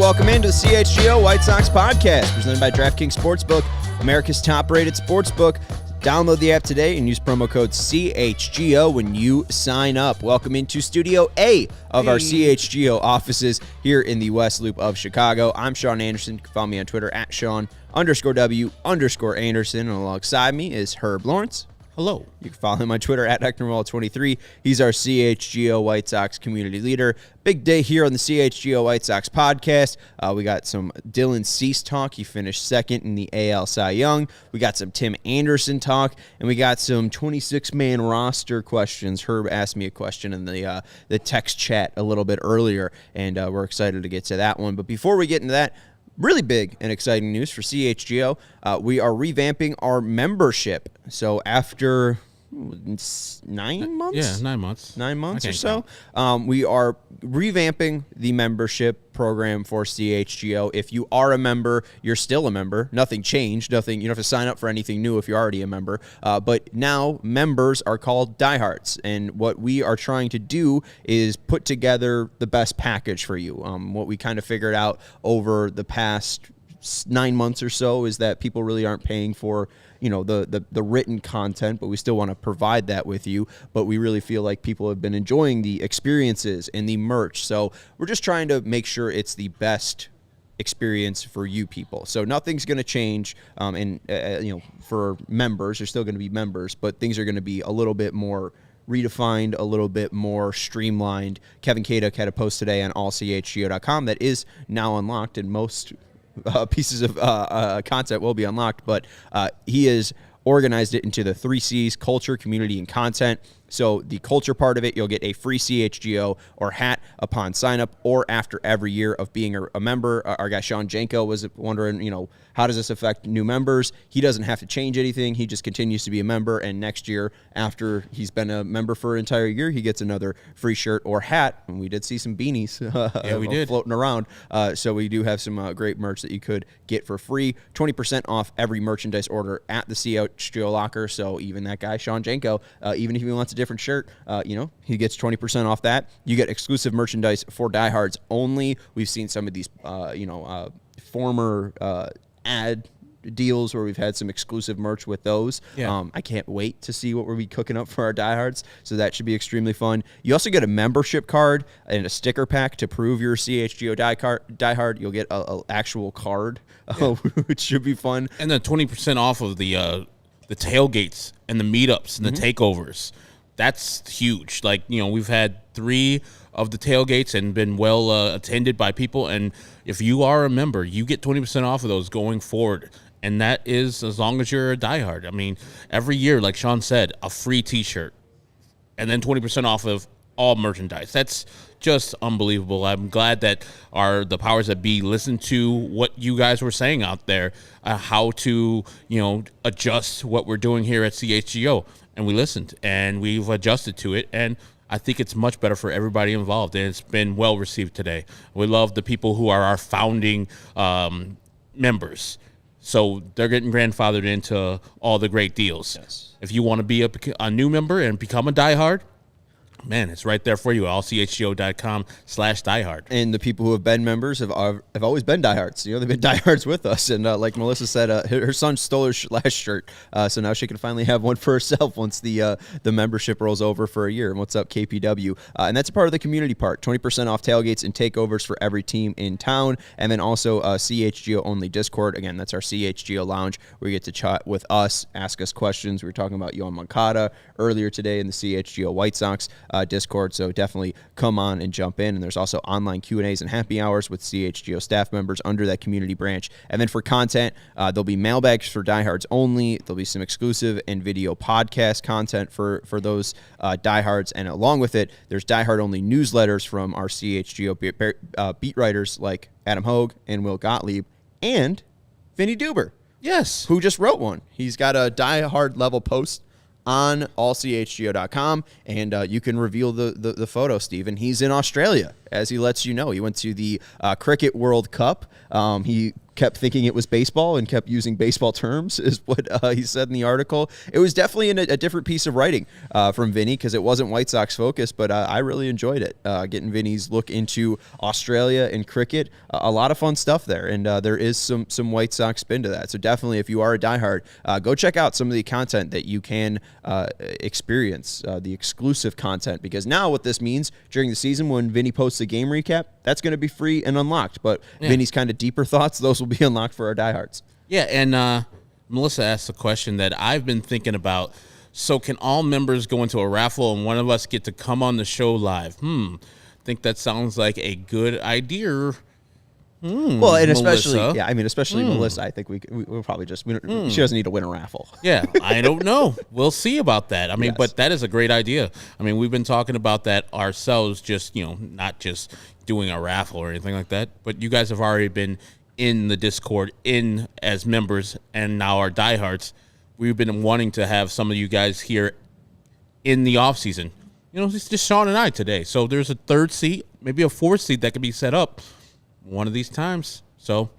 welcome into the CHGO White Sox podcast, presented by DraftKings Sportsbook, America's top-rated sportsbook. Download the app today and use promo code CHGO when you sign up. Welcome into Studio A of our CHGO offices here in the West Loop of Chicago. I'm Sean Anderson. You can follow me on Twitter at Sean_W_Anderson. And alongside me is Herb Lawrence. Hello. You can follow him on Twitter at HectorMall23. He's our CHGO White Sox community leader. Big day here on the CHGO White Sox podcast. We got some Dylan Cease talk. He finished second in the AL Cy Young. We got some Tim Anderson talk, and we got some 26-man roster questions. Herb asked me a question in the text chat a little bit earlier, and we're excited to get to that one. But before we get into that, really big and exciting news for CHGO. We are revamping our membership. So after 9 months? Yeah, 9 months. 9 months or so. We are revamping the membership program for CHGO. If you are a member, you're still a member. Nothing changed. Nothing. You don't have to sign up for anything new if you're already a member. But now members are called diehards. And what we are trying to do is put together the best package for you. What we kind of figured out over the past 9 months or so is that people really aren't paying for the written content, but we still want to provide that with you. But we really feel like people have been enjoying the experiences and the merch. So we're just trying to make sure it's the best experience for you people. So nothing's going to change. For members, you're still going to be members, but things are going to be a little bit more redefined, a little bit more streamlined. Kevin Kaduk had a post today on allchgo.com that is now unlocked, and most pieces of content will be unlocked, but he has organized it into the 3 C's: culture, community, and content. So the culture part of it, you'll get a free CHGO or hat upon sign up or after every year of being a member. Our guy Sean Janko was wondering, how does this affect new members? He doesn't have to change anything. He just continues to be a member, and next year, after he's been a member for an entire year, he gets another free shirt or hat. And we did see some beanies floating around. So we do have some great merch that you could get for free. 20% off every merchandise order at the CHGO locker. So even that guy, Sean Janko, even if he wants a different shirt, he gets 20% off that. You get exclusive merchandise for diehards only. We've seen some of these, former ad deals where we've had some exclusive merch with those. Yeah. I can't wait to see what we'll be cooking up for our diehards, so that should be extremely fun. You also get a membership card and a sticker pack to prove you're a CHGO diehard. You'll get an actual card, which should be fun. And then 20% off of the tailgates and the meetups and the takeovers. That's huge. We've had 3 of the tailgates and been well attended by people. And if you are a member, you get 20% off of those going forward. And that is as long as you're a diehard. I mean, every year, like Sean said, a free T-shirt and then 20% off of all merchandise. That's just unbelievable. I'm glad that the powers that be listened to what you guys were saying out there, how to, adjust what we're doing here at CHGO. And we listened, and we've adjusted to it, and I think it's much better for everybody involved, and it's been well received today. We love the people who are our founding members. So they're getting grandfathered into all the great deals. Yes. If you want to be a new member and become a diehard, man, it's right there for you. allchgo.com/diehard. And the people who have been members have always been diehards. They've been diehards with us. And like Melissa said, her son stole her last shirt, so now she can finally have one for herself once the membership rolls over for a year. And what's up, KPW? And that's a part of the community part. 20% off tailgates and takeovers for every team in town. And then also CHGO only Discord. Again, that's our CHGO lounge where you get to chat with us, ask us questions. We were talking about Yoan Moncada earlier today in the CHGO White Sox Discord, so definitely come on and jump in. And there's also online Q&As and happy hours with CHGO staff members under that community branch. And then for content, there'll be mailbags for diehards only. There'll be some exclusive and video podcast content for those diehards. And along with it, there's diehard-only newsletters from our CHGO beat writers like Adam Hogue and Will Gottlieb and Vinny Duber. Yes. Who just wrote one. He's got a diehard-level post on allchgo.com, and you can reveal the photo, Steven. He's in Australia as he lets you know. He went to the Cricket World Cup. He kept thinking it was baseball and kept using baseball terms, is what he said in the article. It was definitely a different piece of writing from Vinny, because it wasn't White Sox focused, but I really enjoyed it, getting Vinny's look into Australia and cricket. A lot of fun stuff there, and there is some White Sox spin to that. So definitely, if you are a diehard, go check out some of the content that you can experience, the exclusive content, because now what this means during the season when Vinny posts a game recap, that's going to be free and unlocked. But Vinny's kind of deeper thoughts, those will be unlocked for our diehards. Yeah, and Melissa asked a question that I've been thinking about. So can all members go into a raffle and one of us get to come on the show live? Think that sounds like a good idea. Well, and especially, Melissa. Especially Melissa, I think we'll probably just, she doesn't need to win a raffle. Yeah, I don't know. We'll see about that. I mean, Yes. But that is a great idea. I mean, we've been talking about that ourselves, just, not just doing a raffle or anything like that, but you guys have already been in the Discord, in as members, and now our diehards. We've been wanting to have some of you guys here in the off season. It's just Sean and I today. So there's a third seat, maybe a fourth seat that could be set up one of these times. So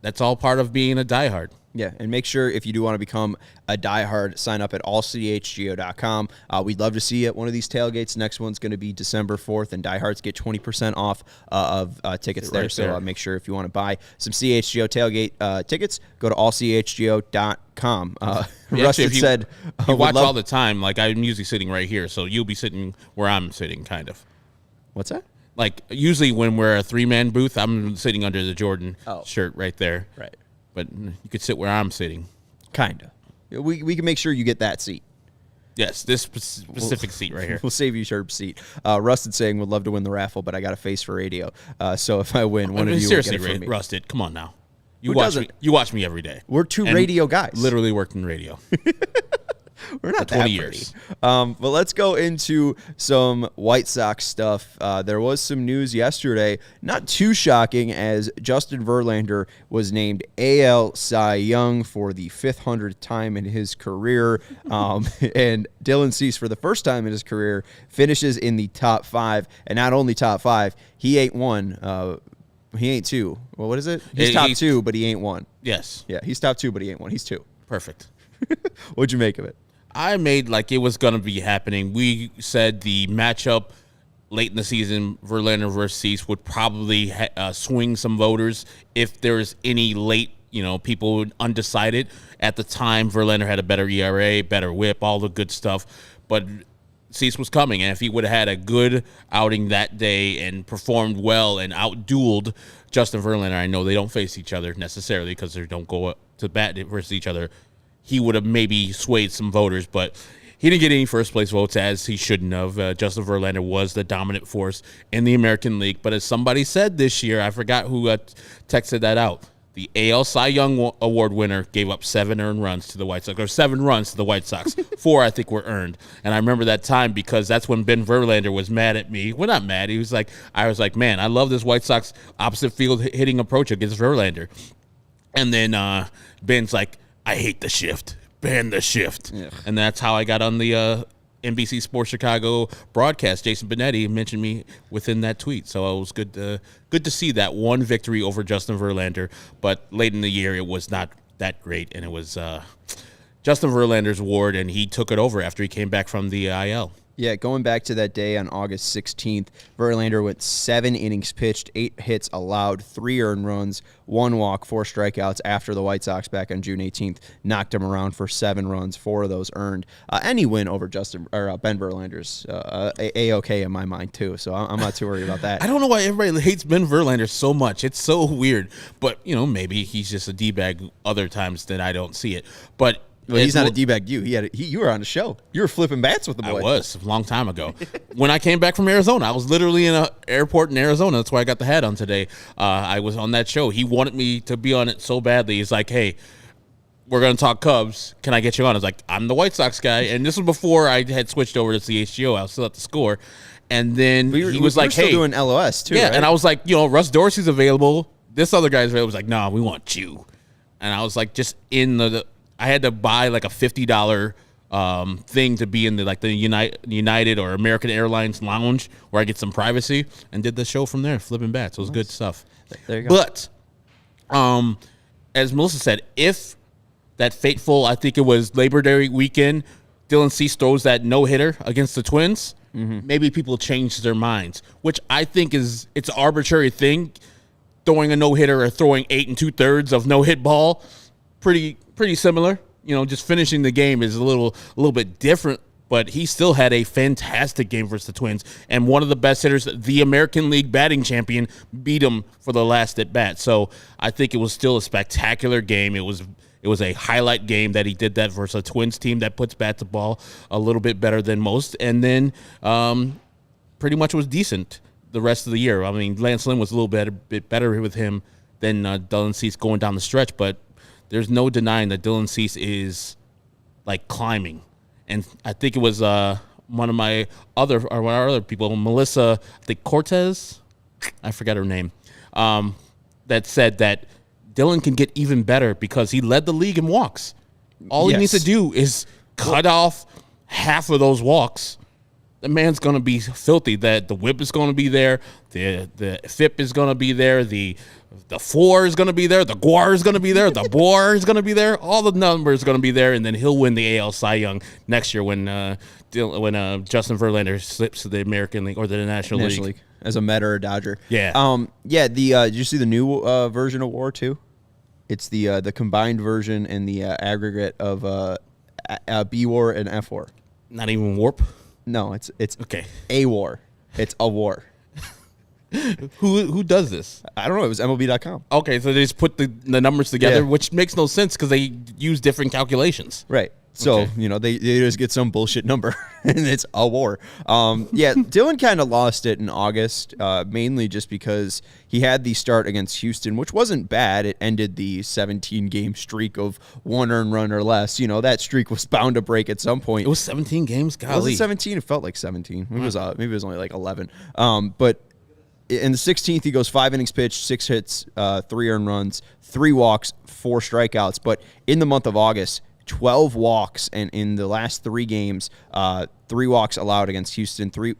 that's all part of being a diehard. Yeah, and make sure if you do want to become a diehard, sign up at allchgo.com. We'd love to see you at one of these tailgates. Next one's going to be December 4th, and diehards get 20% off of tickets there. So make sure if you want to buy some CHGO tailgate tickets, go to allchgo.com. Rustin said, you watch all the time. Like, I'm usually sitting right here, so you'll be sitting where I'm sitting, kind of. What's that? Like, usually when we're a three-man booth, I'm sitting under the Jordan shirt right there. Right. But you could sit where I'm sitting. Kind of. We can make sure you get that seat. Yes, this specific seat right here. We'll save you your seat. Rusted saying would love to win the raffle, but I got a face for radio. So if I win, one of you will get it from me. Rusted, come on now. You watch me every day. We're two radio guys. Literally worked in radio. We're not for 20 years. But let's go into some White Sox stuff. There was some news yesterday, not too shocking, as Justin Verlander was named AL Cy Young for the 500th time in his career. And Dylan Cease, for the first time in his career, finishes in the top 5. And not only top 5, he ain't one. He ain't 2. Well, what is it? He's top 2, but he ain't 1. Yes. Yeah, he's top 2, but he ain't 1. He's 2. Perfect. What'd you make of it? I made like it was going to be happening. We said the matchup late in the season, Verlander versus Cease, would probably swing some voters if there's any late, people undecided. At the time, Verlander had a better ERA, better whip, all the good stuff. But Cease was coming, and if he would have had a good outing that day and performed well and outdueled Justin Verlander, I know they don't face each other necessarily because they don't go to bat versus each other, he would have maybe swayed some voters, but he didn't get any first-place votes, as he shouldn't have. Justin Verlander was the dominant force in the American League. But as somebody said this year, I forgot who texted that out, the AL Cy Young Award winner gave up 7 earned runs to the White Sox, or 7 runs to the White Sox. 4, I think, were earned. And I remember that time because that's when Ben Verlander was mad at me. Well, not mad. I was like, man, I love this White Sox opposite field hitting approach against Verlander. And then Ben's like, I hate the shift. Ban the shift. Yeah. And that's how I got on the NBC Sports Chicago broadcast. Jason Benetti mentioned me within that tweet. So it was good to see that one victory over Justin Verlander. But late in the year, it was not that great. And it was Justin Verlander's award, and he took it over after he came back from the IL. Yeah, going back to that day on August 16th, Verlander went 7 innings pitched, 8 hits allowed, 3 earned runs, 1 walk, 4 strikeouts after the White Sox back on June 18th knocked him around for 7 runs, 4 of those earned. Any win over Ben Verlander's A-OK in my mind, too, so I'm not too worried about that. I don't know why everybody hates Ben Verlander so much. It's so weird, but, maybe he's just a D-bag other times that I don't see it, but... Well, he's not a D-bag you. You were on the show. You were flipping bats with the boy. I was a long time ago. When I came back from Arizona, I was literally in an airport in Arizona. That's why I got the hat on today. I was on that show. He wanted me to be on it so badly. He's like, hey, we're going to talk Cubs. Can I get you on? I was like, I'm the White Sox guy. And this was before I had switched over to CHGO. I was still at the Score. And then he was like, hey. Still doing LOS, too, yeah, right? And I was like, Russ Dorsey's available. This other guy's available. He was like, nah, we want you. And I was like, just in the I had to buy like a $50 thing to be in the United or American Airlines lounge where I get some privacy, and did the show from there, flipping bats. So it was good stuff. There you go. But as Melissa said, if that fateful, I think it was Labor Day weekend, Dylan Cease throws that no-hitter against the Twins, maybe people change their minds, which I think it's an arbitrary thing. Throwing a no-hitter or throwing 8 2/3 of no-hit ball, pretty similar. Just finishing the game is a little bit different, but he still had a fantastic game versus the Twins, and one of the best hitters, the American League batting champion, beat him for the last at bat. So I think it was still a spectacular game. It was a highlight game that he did that versus a Twins team that puts bat to ball a little bit better than most, and then pretty much was decent the rest of the year. I mean, Lance Lynn was a little bit better with him than Dylan Cease going down the stretch, but there's no denying that Dylan Cease is like climbing. And I think it was one of our other people, Melissa, I think Cortez, I forgot her name, that said that Dylan can get even better because he led the league in walks. All he needs to do is cut off half of those walks. The man's going to be filthy. The whip is going to be there. The FIP is going to be there. The floor is going to be there. The GWAR is going to be there. The BOR is going to be there. All the numbers are going to be there, and then he'll win the AL Cy Young next year when Justin Verlander slips to the American League or the National League as a Met or a Dodger. Yeah. Did you see the new version of WAR too? It's the combined version and the aggregate of B WAR and F WAR. Not even warp. No, it's okay. A WAR. It's a WAR. Who does this? I don't know. It was MLB.com. Okay, so they just put the numbers together, which makes no sense because they use different calculations. Right. So, they just get some bullshit number, and it's a WAR. Dylan kind of lost it in August, mainly just because he had the start against Houston, which wasn't bad. It ended the 17-game streak of one earned run or less. That streak was bound to break at some point. It was 17 games? Golly. Was it 17? It felt like 17. Maybe it was only like 11. But in the 16th, he goes 5 innings pitched, 6 hits, 3 earned runs, 3 walks, 4 strikeouts. But in the month of August, 12 walks, and in the last 3 games, 3 walks allowed against Houston, 3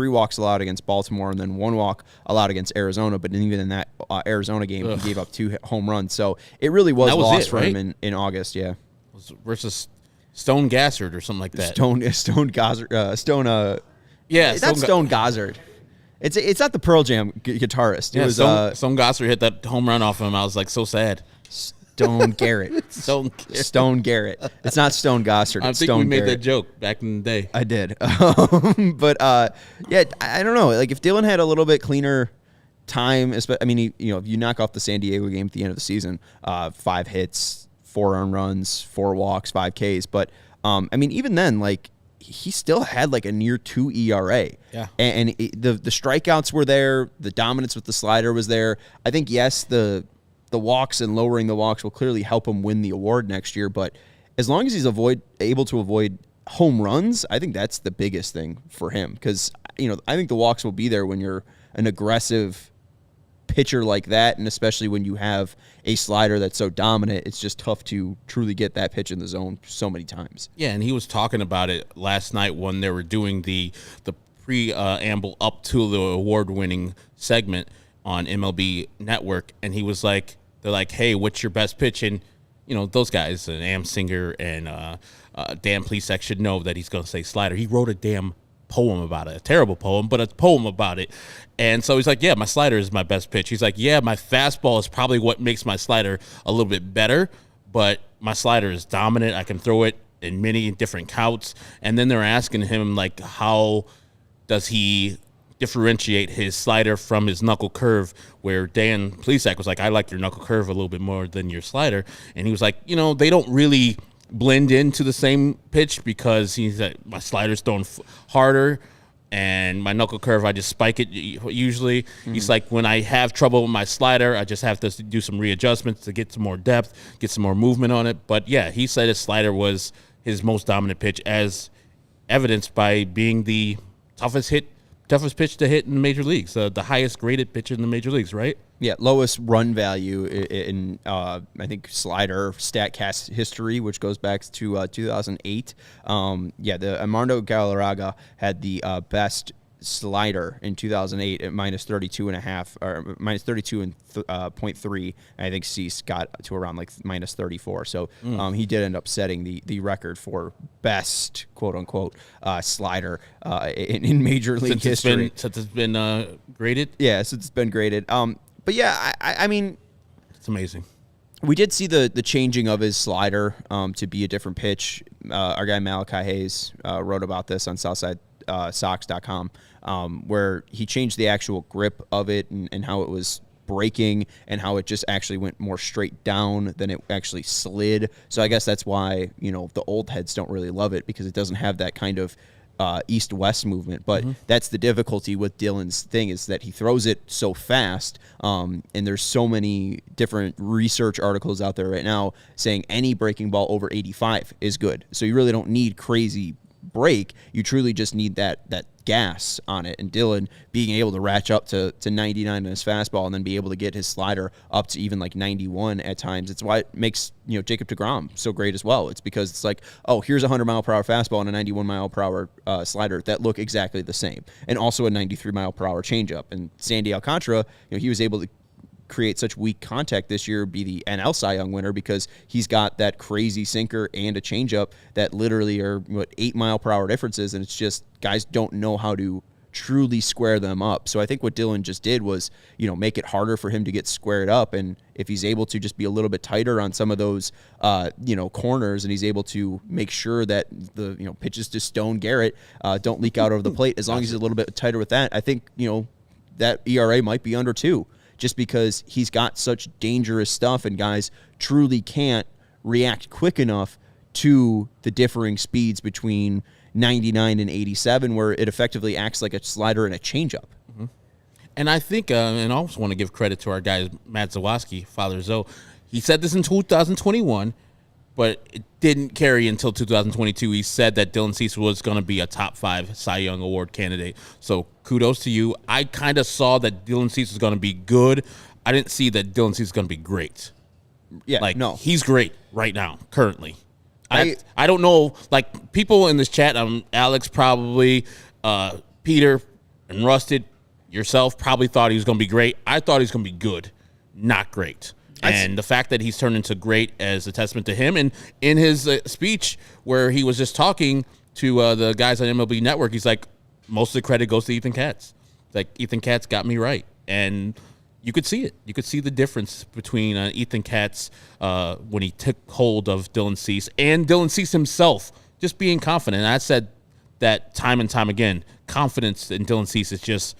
walks allowed against Baltimore, and then 1 walk allowed against Arizona. But even in that Arizona game, he gave up 2 home runs. So it really was lost for him in August. Yeah, versus Stone Gassard or something like that. Stone Gossard. Stone Gossard. It's not the Pearl Jam guitarist. It was Stone Gossard hit that home run off him. I was like so sad. Stone Garrett. Stone Garrett. It's not Stone Gossard. I think we made that joke back in the day. I did. But I don't know. Like if Dylan had a little bit cleaner time, if you knock off the San Diego game at the end of the season, 5 hits, 4 earned runs, 4 walks, 5 Ks. But even then, like he still had like a near 2 ERA. Yeah. And the strikeouts were there. The dominance with the slider was there. I think the walks and lowering the walks will clearly help him win the award next year. But as long as he's able to avoid home runs, I think that's the biggest thing for him. Because, I think the walks will be there when you're an aggressive pitcher like that, and especially when you have a slider that's so dominant, it's just tough to truly get that pitch in the zone so many times. Yeah, and he was talking about it last night when they were doing the preamble up to the award-winning segment on MLB Network, and he was like, they're like, hey, what's your best pitch? And, those guys, Am Singer and Dan Plesac should know that he's going to say slider. He wrote a damn poem about it, a terrible poem, but a poem about it. And so he's like, yeah, my slider is my best pitch. He's like, yeah, my fastball is probably what makes my slider a little bit better, but my slider is dominant. I can throw it in many different counts. And then they're asking him, like, how does he differentiate his slider from his knuckle curve, where Dan Plesac was like, I like your knuckle curve a little bit more than your slider. And he was like, they don't really blend into the same pitch because he's like, my slider's thrown harder and my knuckle curve, I just spike it usually. Mm-hmm. He's like, when I have trouble with my slider, I just have to do some readjustments to get some more depth, get some more movement on it. But yeah, he said his slider was his most dominant pitch, as evidenced by being the toughest hit toughest pitch to hit in the major leagues, the highest graded pitcher in the major leagues, right? Yeah, lowest run value in I think slider StatCast history, which goes back to 2008. The Armando Galarraga had the best slider in 2008 at minus 32.5 or minus 32.3. I think Cease got to around like minus 34. So he did end up setting the record for best quote unquote slider in major league history since it's been graded. Yeah, since it's been graded. But yeah, I mean, it's amazing. We did see the changing of his slider to be a different pitch. Our guy Malachi Hayes wrote about this on SouthsideSox.com, where he changed the actual grip of it and how it was breaking and how it just actually went more straight down than it actually slid. So I guess that's why, the old heads don't really love it, because it doesn't have that kind of east-west movement. But that's the difficulty with Dylan's thing, is that he throws it so fast, and there's so many different research articles out there right now saying any breaking ball over 85 is good. So you really don't need crazy break. You truly just need that gas on it. And Dylan being able to ratchet up to 99 in his fastball and then be able to get his slider up to even like 91 at times. It's why it makes Jacob deGrom so great as well. It's because it's like, oh, here's a 100-mile-per-hour fastball and a 91-mile-per-hour slider that look exactly the same, and also a 93-mile-per-hour changeup. And Sandy Alcantara, he was able to create such weak contact this year, be the NL Cy Young winner, because he's got that crazy sinker and a changeup that literally are 8-mile-per-hour differences, and it's just guys don't know how to truly square them up. So I think what Dylan just did was, make it harder for him to get squared up, and if he's able to just be a little bit tighter on some of those, corners, and he's able to make sure that the pitches to Stone Garrett don't leak out over the plate, as long as he's a little bit tighter with that, I think that ERA might be under 2. Just because he's got such dangerous stuff, and guys truly can't react quick enough to the differing speeds between 99 and 87, where it effectively acts like a slider and a changeup. Mm-hmm. And I think, and I also want to give credit to our guy, Matt Zawaski, Father Zoe. He said this in 2021, but it didn't carry until 2022. He said that Dylan Cease was going to be a top 5 Cy Young Award candidate. So kudos to you. I kind of saw that Dylan Cease was going to be good. I didn't see that Dylan Cease was going to be great. Yeah, no. He's great right now, currently. I don't know, like, people in this chat, Alex probably, Peter and Rusted, yourself probably thought he was going to be great. I thought he was going to be good, not great. And the fact that he's turned into great as a testament to him. And in his speech where he was just talking to the guys on MLB Network, he's like, most of the credit goes to Ethan Katz. Like, Ethan Katz got me right. And you could see it. You could see the difference between Ethan Katz when he took hold of Dylan Cease and Dylan Cease himself just being confident. And I said that time and time again, confidence in Dylan Cease is just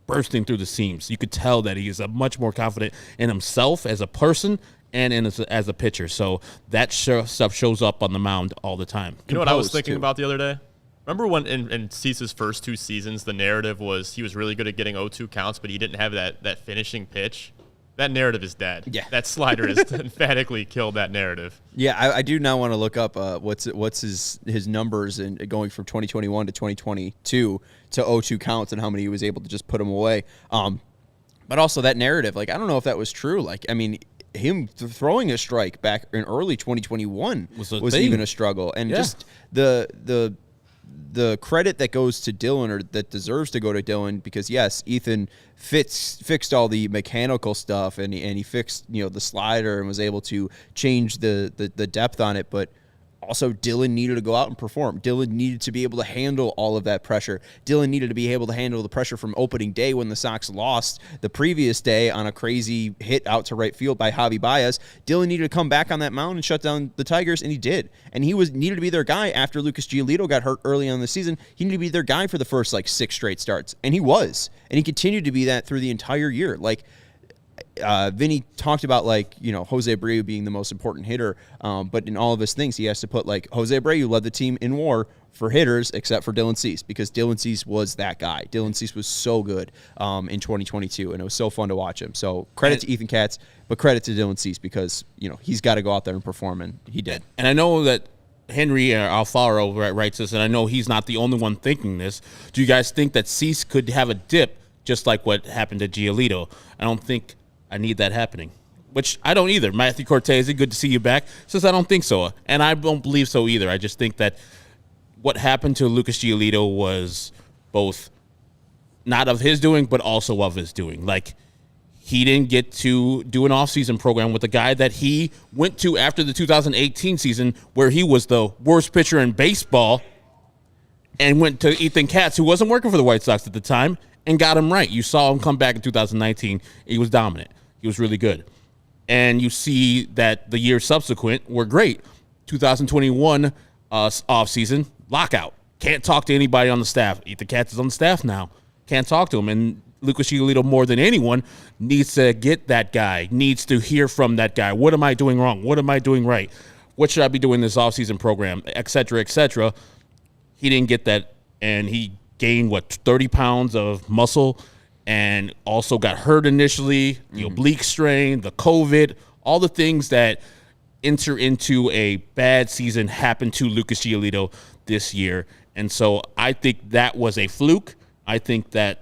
bursting through the seams. You could tell that he is a much more confident in himself as a person and as a pitcher. So that stuff shows up on the mound all the time. You know what I was thinking about the other day? Remember when in Cease's first 2 seasons, the narrative was he was really good at getting 0-2 counts, but he didn't have that finishing pitch? That narrative is dead. Yeah. That slider has emphatically killed that narrative. Yeah, I do now want to look up what's his numbers and going from 2021 to 2022 to 0-2 counts and how many he was able to just put them away. But also that narrative, like, I don't know if that was true. Like, I mean, him throwing a strike back in early 2021 was even a struggle. And just the credit that goes to Dylan, or that deserves to go to Dylan, because yes, Ethan fixed all the mechanical stuff and he fixed the slider and was able to change the depth on it, but also Dylan needed to go out and perform. Dylan needed to be able to handle all of that pressure. Dylan needed to be able to handle the pressure from opening day when the Sox lost the previous day on a crazy hit out to right field by Javi Baez. Dylan needed to come back on that mound and shut down the Tigers, and he did. And he needed to be their guy after Lucas Giolito got hurt early on in the season. He needed to be their guy for the first 6 straight starts, and he was. And he continued to be that through the entire year. Vinny talked about Jose Abreu being the most important hitter, but in all of his things, he has to put Jose Abreu led the team in WAR for hitters, except for Dylan Cease, because Dylan Cease was that guy. Dylan Cease was so good in 2022, and it was so fun to watch him. So credit to Ethan Katz, but credit to Dylan Cease, because he's got to go out there and perform, and he did. And I know that Henry Alfaro writes this, and I know he's not the only one thinking this. Do you guys think that Cease could have a dip just like what happened to Giolito? I don't think I need that happening, which I don't either. Matthew Cortese, good to see you back, says I don't think so, and I don't believe so either. I just think that what happened to Lucas Giolito was both not of his doing, but also of his doing. Like, he didn't get to do an offseason program with a guy that he went to after the 2018 season where he was the worst pitcher in baseball and went to Ethan Katz, who wasn't working for the White Sox at the time, and got him right. You saw him come back in 2019. He was dominant. He was really good. And you see that the years subsequent were great. 2021 offseason, lockout. Can't talk to anybody on the staff. Ethan Katz is on the staff now. Can't talk to him. And Lucas Giolito, more than anyone, needs to get that guy, needs to hear from that guy. What am I doing wrong? What am I doing right? What should I be doing this offseason program, et cetera, et cetera. He didn't get that, and he gained, 30 pounds of muscle and also got hurt initially, the oblique strain, the COVID, all the things that enter into a bad season happened to Lucas Giolito this year. And so I think that was a fluke. I think that,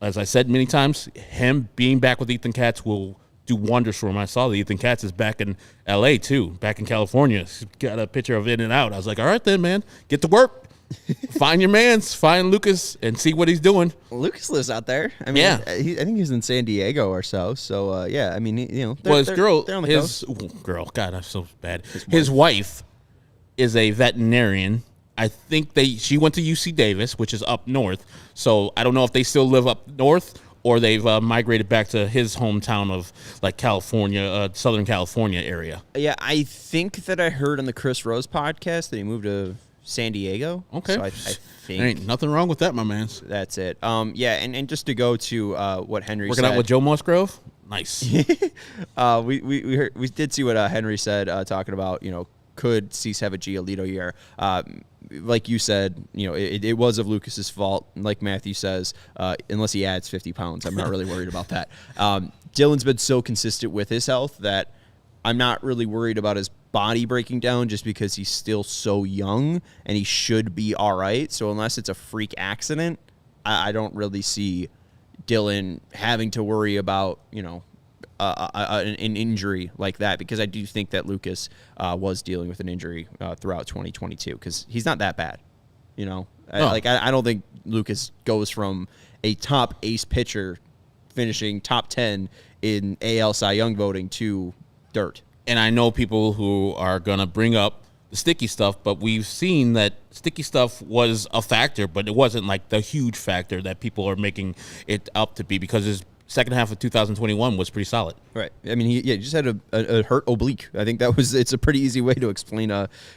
as I said many times, him being back with Ethan Katz will do wonders for him. I saw that Ethan Katz is back in L.A. too, back in California. He's got a picture of In and Out. I was like, all right then, man, get to work. Find your mans, find Lucas, and see what he's doing. Lucas lives out there. I mean, yeah. I think he's in San Diego or so. So, yeah, I mean, his girl, God, I'm so bad. His wife is a veterinarian. I think she went to UC Davis, which is up north. So I don't know if they still live up north or they've migrated back to his hometown of like California, Southern California area. Yeah, I think that I heard on the Chris Rose podcast that he moved to San Diego. Okay. So I think there ain't nothing wrong with that, my man. That's it. Yeah, and just to go to what Henry working said. out with Joe Musgrove? Nice. we did see what Henry said talking about, could Cease have a Giolito year? Like you said, it was of Lucas's fault. Like Matthew says, unless he adds 50 pounds, I'm not really worried about that. Dylan's been so consistent with his health that I'm not really worried about his body breaking down just because he's still so young and he should be all right. So unless it's a freak accident, I don't really see Dylan having to worry about, an injury like that, because I do think that Lucas was dealing with an injury throughout 2022 because he's not that bad. I don't think Lucas goes from a top ace pitcher finishing top 10 in AL Cy Young voting to dirt. And I know people who are going to bring up the sticky stuff, but we've seen that sticky stuff was a factor, but it wasn't like the huge factor that people are making it up to be, because his second half of 2021 was pretty solid. Right. I mean, he just had a hurt oblique. I think it's a pretty easy way to explain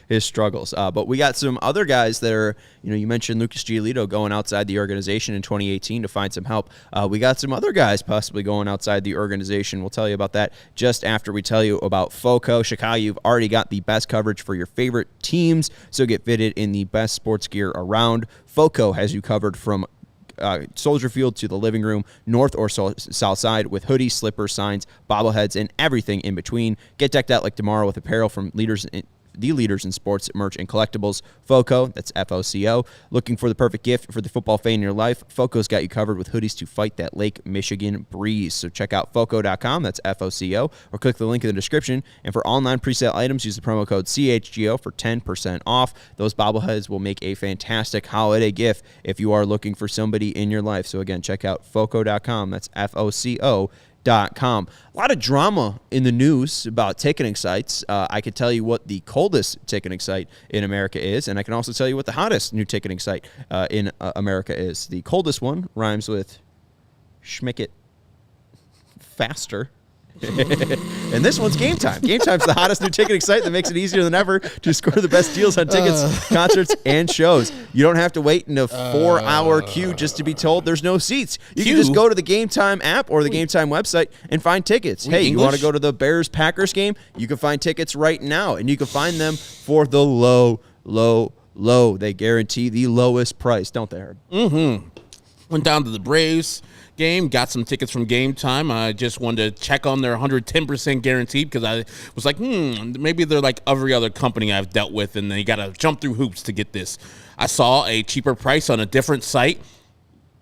his struggles. But we got some other guys that are, you mentioned Lucas Giolito going outside the organization in 2018 to find some help. We got some other guys possibly going outside the organization. We'll tell you about that just after we tell you about FOCO. Chicago, you've already got the best coverage for your favorite teams, so get fitted in the best sports gear around. FOCO has you covered from Soldier Field to the living room, north or south side, with hoodies, slippers, signs, bobbleheads, and everything in between. Get decked out like tomorrow with apparel from the leaders in sports, merch, and collectibles. FOCO, that's FOCO. Looking for the perfect gift for the football fan in your life? FOCO's got you covered with hoodies to fight that Lake Michigan breeze. So check out FOCO.com, that's FOCO, or click the link in the description. And for all non-presale items, use the promo code CHGO for 10% off. Those bobbleheads will make a fantastic holiday gift if you are looking for somebody in your life. So again, check out FOCO.com, that's FOCO.com. A lot of drama in the news about ticketing sites. I could tell you what the coldest ticketing site in America is, and I can also tell you what the hottest new ticketing site in America is. The coldest one rhymes with schmick-it faster. And this one's Game Time. Game Time's the hottest new ticketing site that makes it easier than ever to score the best deals on tickets, concerts, and shows. You don't have to wait in a 4-hour queue just to be told there's no seats. You can just go to the Game Time app or the Game Time website and find tickets. Hey, you want to go to the Bears-Packers game? You can find tickets right now, and you can find them for the low. They guarantee the lowest price, don't they, Herb? Mm-hmm. Went down to the Braves game, got some tickets from Game Time. I just wanted to check on their 110% guarantee because I was like, maybe they're like every other company I've dealt with, and they got to jump through hoops to get this. I saw a cheaper price on a different site,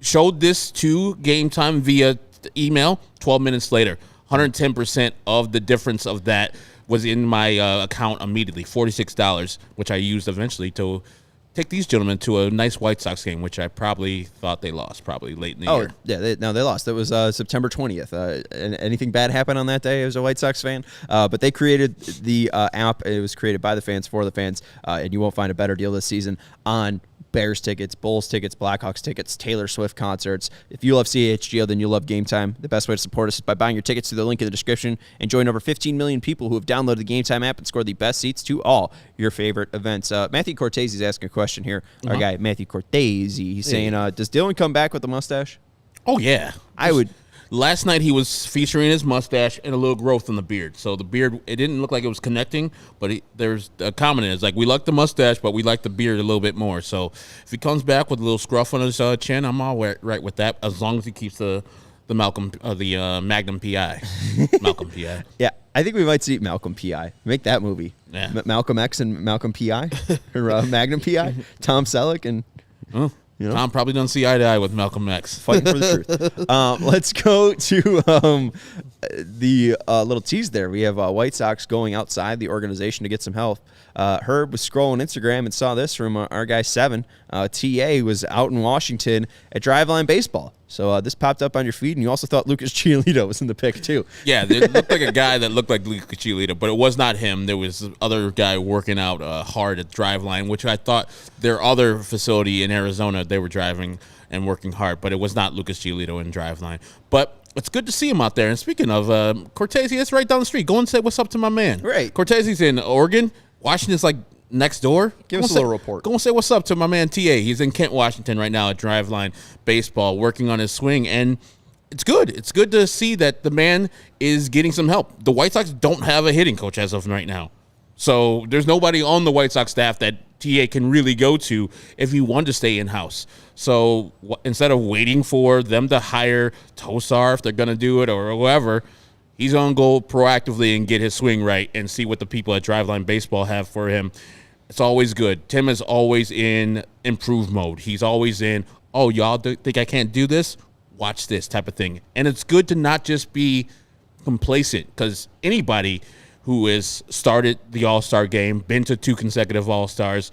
showed this to Game Time via email. 12 minutes later, 110% of the difference of that was in my account immediately, $46, which I used eventually to take these gentlemen to a nice White Sox game, which I probably thought they lost, probably late in the year. Yeah, they lost. That was September 20th. Anything bad happened on that day as a White Sox fan? But they created the app. It was created by the fans, for the fans, and you won't find a better deal this season on Bears tickets, Bulls tickets, Blackhawks tickets, Taylor Swift concerts. If you love CHGO, then you love Game Time. The best way to support us is by buying your tickets through the link in the description and join over 15 million people who have downloaded the Game Time app and scored the best seats to all your favorite events. Matthew Cortese is asking a question here. Our guy, Matthew Cortese, he's saying, does Dylan come back with a mustache? Oh, yeah. I would. Last night he was featuring his mustache and a little growth in the beard. So the beard, it didn't look like it was connecting, but there's a comment. It's like, we like the mustache, but we like the beard a little bit more. So if he comes back with a little scruff on his chin, I'm all right with that, as long as he keeps the Magnum PI. Malcolm PI. Yeah, I think we might see Malcolm PI. Make that movie. Yeah. Malcolm X and Malcolm PI, or Magnum PI, Tom Selleck and... You know? Tom probably doesn't see eye to eye with Malcolm X. Fighting for the truth. Let's go to the little tease there. We have White Sox going outside the organization to get some help. Herb was scrolling Instagram and saw this from our guy Seven. TA was out in Washington at Driveline Baseball. So this popped up on your feed, and you also thought Lucas Giolito was in the pic, too. Yeah, it looked like a guy that looked like Lucas Giolito, but it was not him. There was this other guy working out hard at Driveline, which I thought their other facility in Arizona, they were driving and working hard, but it was not Lucas Giolito in Driveline. But it's good to see him out there. And speaking of Cortese, it's right down the street. Go and say what's up to my man. Right. Cortese's in Oregon. Washington's like next door. Give us a little report. Go and say what's up to my man TA. He's in Kent, Washington right now at Driveline Baseball, working on his swing, and it's good. It's good to see that the man is getting some help. The White Sox don't have a hitting coach as of right now, so there's nobody on the White Sox staff that TA can really go to if he wanted to stay in-house. So instead of waiting for them to hire Tosar, if they're going to do it, or whoever, he's going to go proactively and get his swing right and see what the people at Driveline Baseball have for him. It's always good. Tim is always in improve mode. He's always in, oh, y'all think I can't do this? Watch this type of thing. And it's good to not just be complacent, because anybody who has started the All-Star game, been to 2 consecutive All-Stars,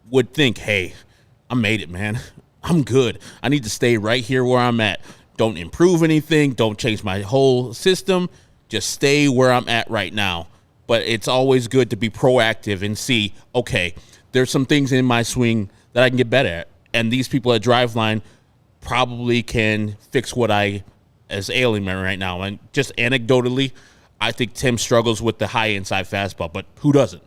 would think, hey, I made it, man. I'm good. I need to stay right here where I'm at. Don't improve anything. Don't change my whole system. Just stay where I'm at right now. But it's always good to be proactive and see, okay, there's some things in my swing that I can get better at. And these people at Driveline probably can fix what I as ailing me right now. And just anecdotally, I think Tim struggles with the high inside fastball, but who doesn't?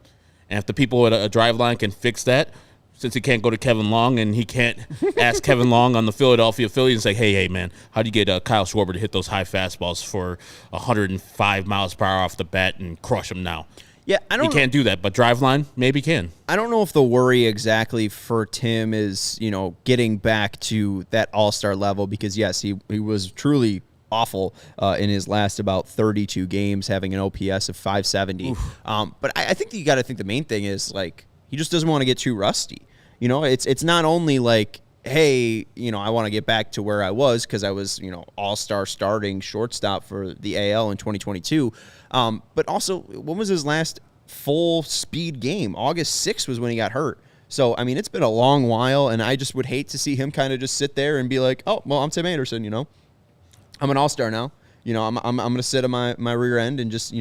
And if the people at a Driveline can fix that, since he can't go to Kevin Long and he can't ask Kevin Long on the Philadelphia Phillies and say, hey, man, how do you get Kyle Schwarber to hit those high fastballs for 105 miles per hour off the bat and crush him now? Yeah, He can't do that, but Driveline maybe can. I don't know if the worry exactly for Tim is, getting back to that all-star level, because, yes, he was truly awful in his last about 32 games, having an OPS of 570. But I think you got to think the main thing is, like, he just doesn't want to get too rusty. It's not only like, hey, I want to get back to where I was because I was, all-star starting shortstop for the AL in 2022. But also, when was his last full-speed game? August 6th was when he got hurt. So, I mean, it's been a long while, and I just would hate to see him kind of just sit there and be like, oh, well, I'm Tim Anderson, I'm an all-star now. I'm going to sit on my rear end and just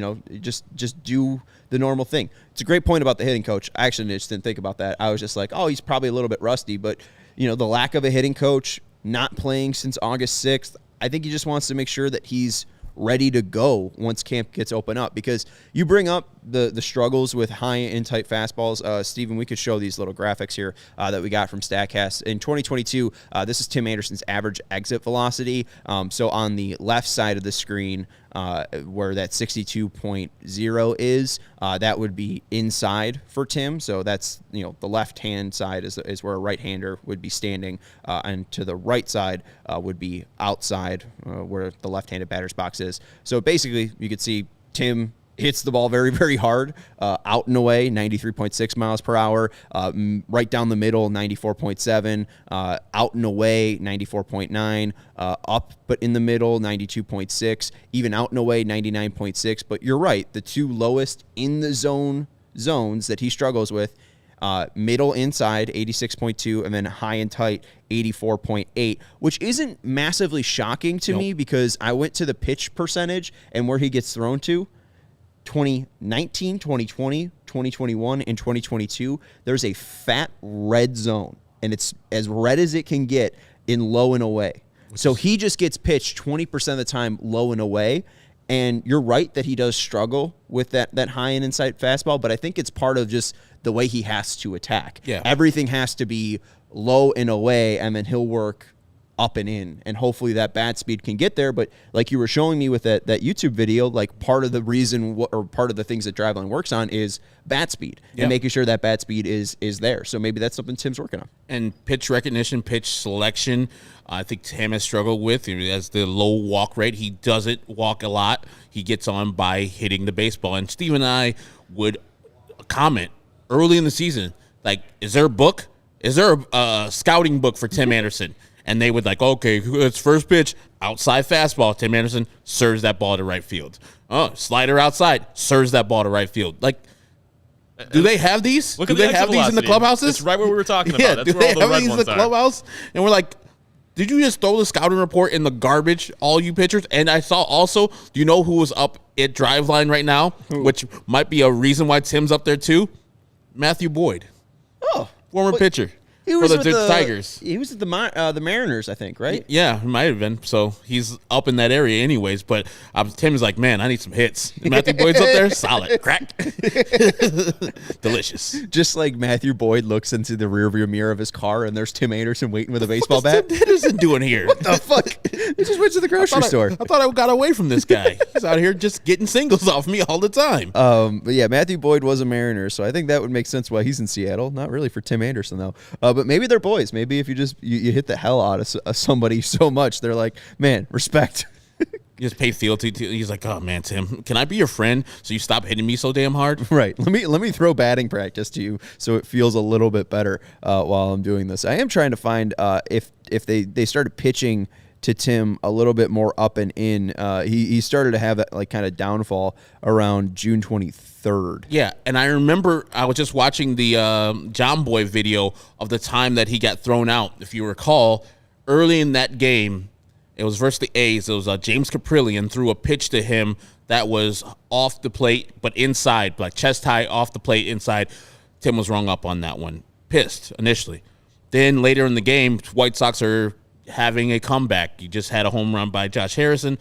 do the normal thing. It's a great point about the hitting coach. I actually just didn't think about that. I was just like, oh, he's probably a little bit rusty. But, the lack of a hitting coach, not playing since August 6th, I think he just wants to make sure that he's ready to go once camp gets open up. Because you bring up the struggles with high and tight fastballs, Steven, we could show these little graphics here that we got from StatCast. In 2022, this is Tim Anderson's average exit velocity. So on the left side of the screen, where that 62.0 is, that would be inside for Tim. So that's, the left-hand side is where a right-hander would be standing, and to the right side would be outside, where the left-handed batter's box is. So basically, you could see Tim hits the ball very, very hard, out and away, 93.6 miles per hour, right down the middle, 94.7, out and away, 94.9, up but in the middle, 92.6, even out and away, 99.6. But you're right, the two lowest in the zones that he struggles with, middle inside, 86.2, and then high and tight, 84.8, which isn't massively shocking to me because I went to the pitch percentage and where he gets thrown to. 2019, 2020, 2021, and 2022, there's a fat red zone, and it's as red as it can get in low and away. So he just gets pitched 20% of the time low and away, and you're right that he does struggle with that high and inside fastball, but I think it's part of just the way he has to attack. Yeah. Everything has to be low and away, and then he'll work up and in, and hopefully that bat speed can get there. But like you were showing me with that YouTube video, like part of the reason or part of the things that Driveline works on is bat speed and making sure that bat speed is there. So maybe that's something Tim's working on. And pitch recognition, pitch selection, I think Tim has struggled with. As the low walk rate, he doesn't walk a lot. He gets on by hitting the baseball. And Steve and I would comment early in the season, like, is there a book? Is there a scouting book for Tim Anderson? And they would okay, it's first pitch, outside fastball. Tim Anderson serves that ball to right field. Oh, slider outside, serves that ball to right field. Do they have these? Do they have these in the clubhouses? That's right what we were talking about. That's do where they all the have red these in ones the are. clubhouse? And we're like, did you just throw the scouting report in the garbage, all you pitchers? And I saw also, do you know who was up at Driveline right now, which might be a reason why Tim's up there too? Matthew Boyd. Oh. Former pitcher. He was for with the Tigers. He was at the Mariners, I think, right? Yeah, it might have been. So he's up in that area anyways. But Tim's like, man, I need some hits. Matthew Boyd's up there, solid, crack, delicious. Just like Matthew Boyd looks into the rearview mirror of his car, and there's Tim Anderson waiting with a baseball bat. What's Tim Anderson doing here? What the fuck? He just went to the grocery store. I thought I got away from this guy. He's out here just getting singles off me all the time. But yeah, Matthew Boyd was a Mariner, so I think that would make sense why he's in Seattle. Not really for Tim Anderson though. But maybe they're boys. Maybe if you hit the hell out of somebody so much, they're like, man, respect. You just pay fealty to. He's like, oh man, Tim, can I be your friend so you stop hitting me so damn hard? Right. Let me throw batting practice to you so it feels a little bit better while I'm doing this. I am trying to find if they started pitching to Tim a little bit more up and in. He started to have that kind of downfall around June 23rd. Yeah, and I remember I was just watching the John Boy video of the time that he got thrown out. If you recall, early in that game, it was versus the A's. It was James Caprillion threw a pitch to him that was off the plate, but inside, like chest high off the plate inside. Tim was rung up on that one. Pissed initially. Then later in the game, White Sox are having a comeback. You just had a home run by Josh Harrison.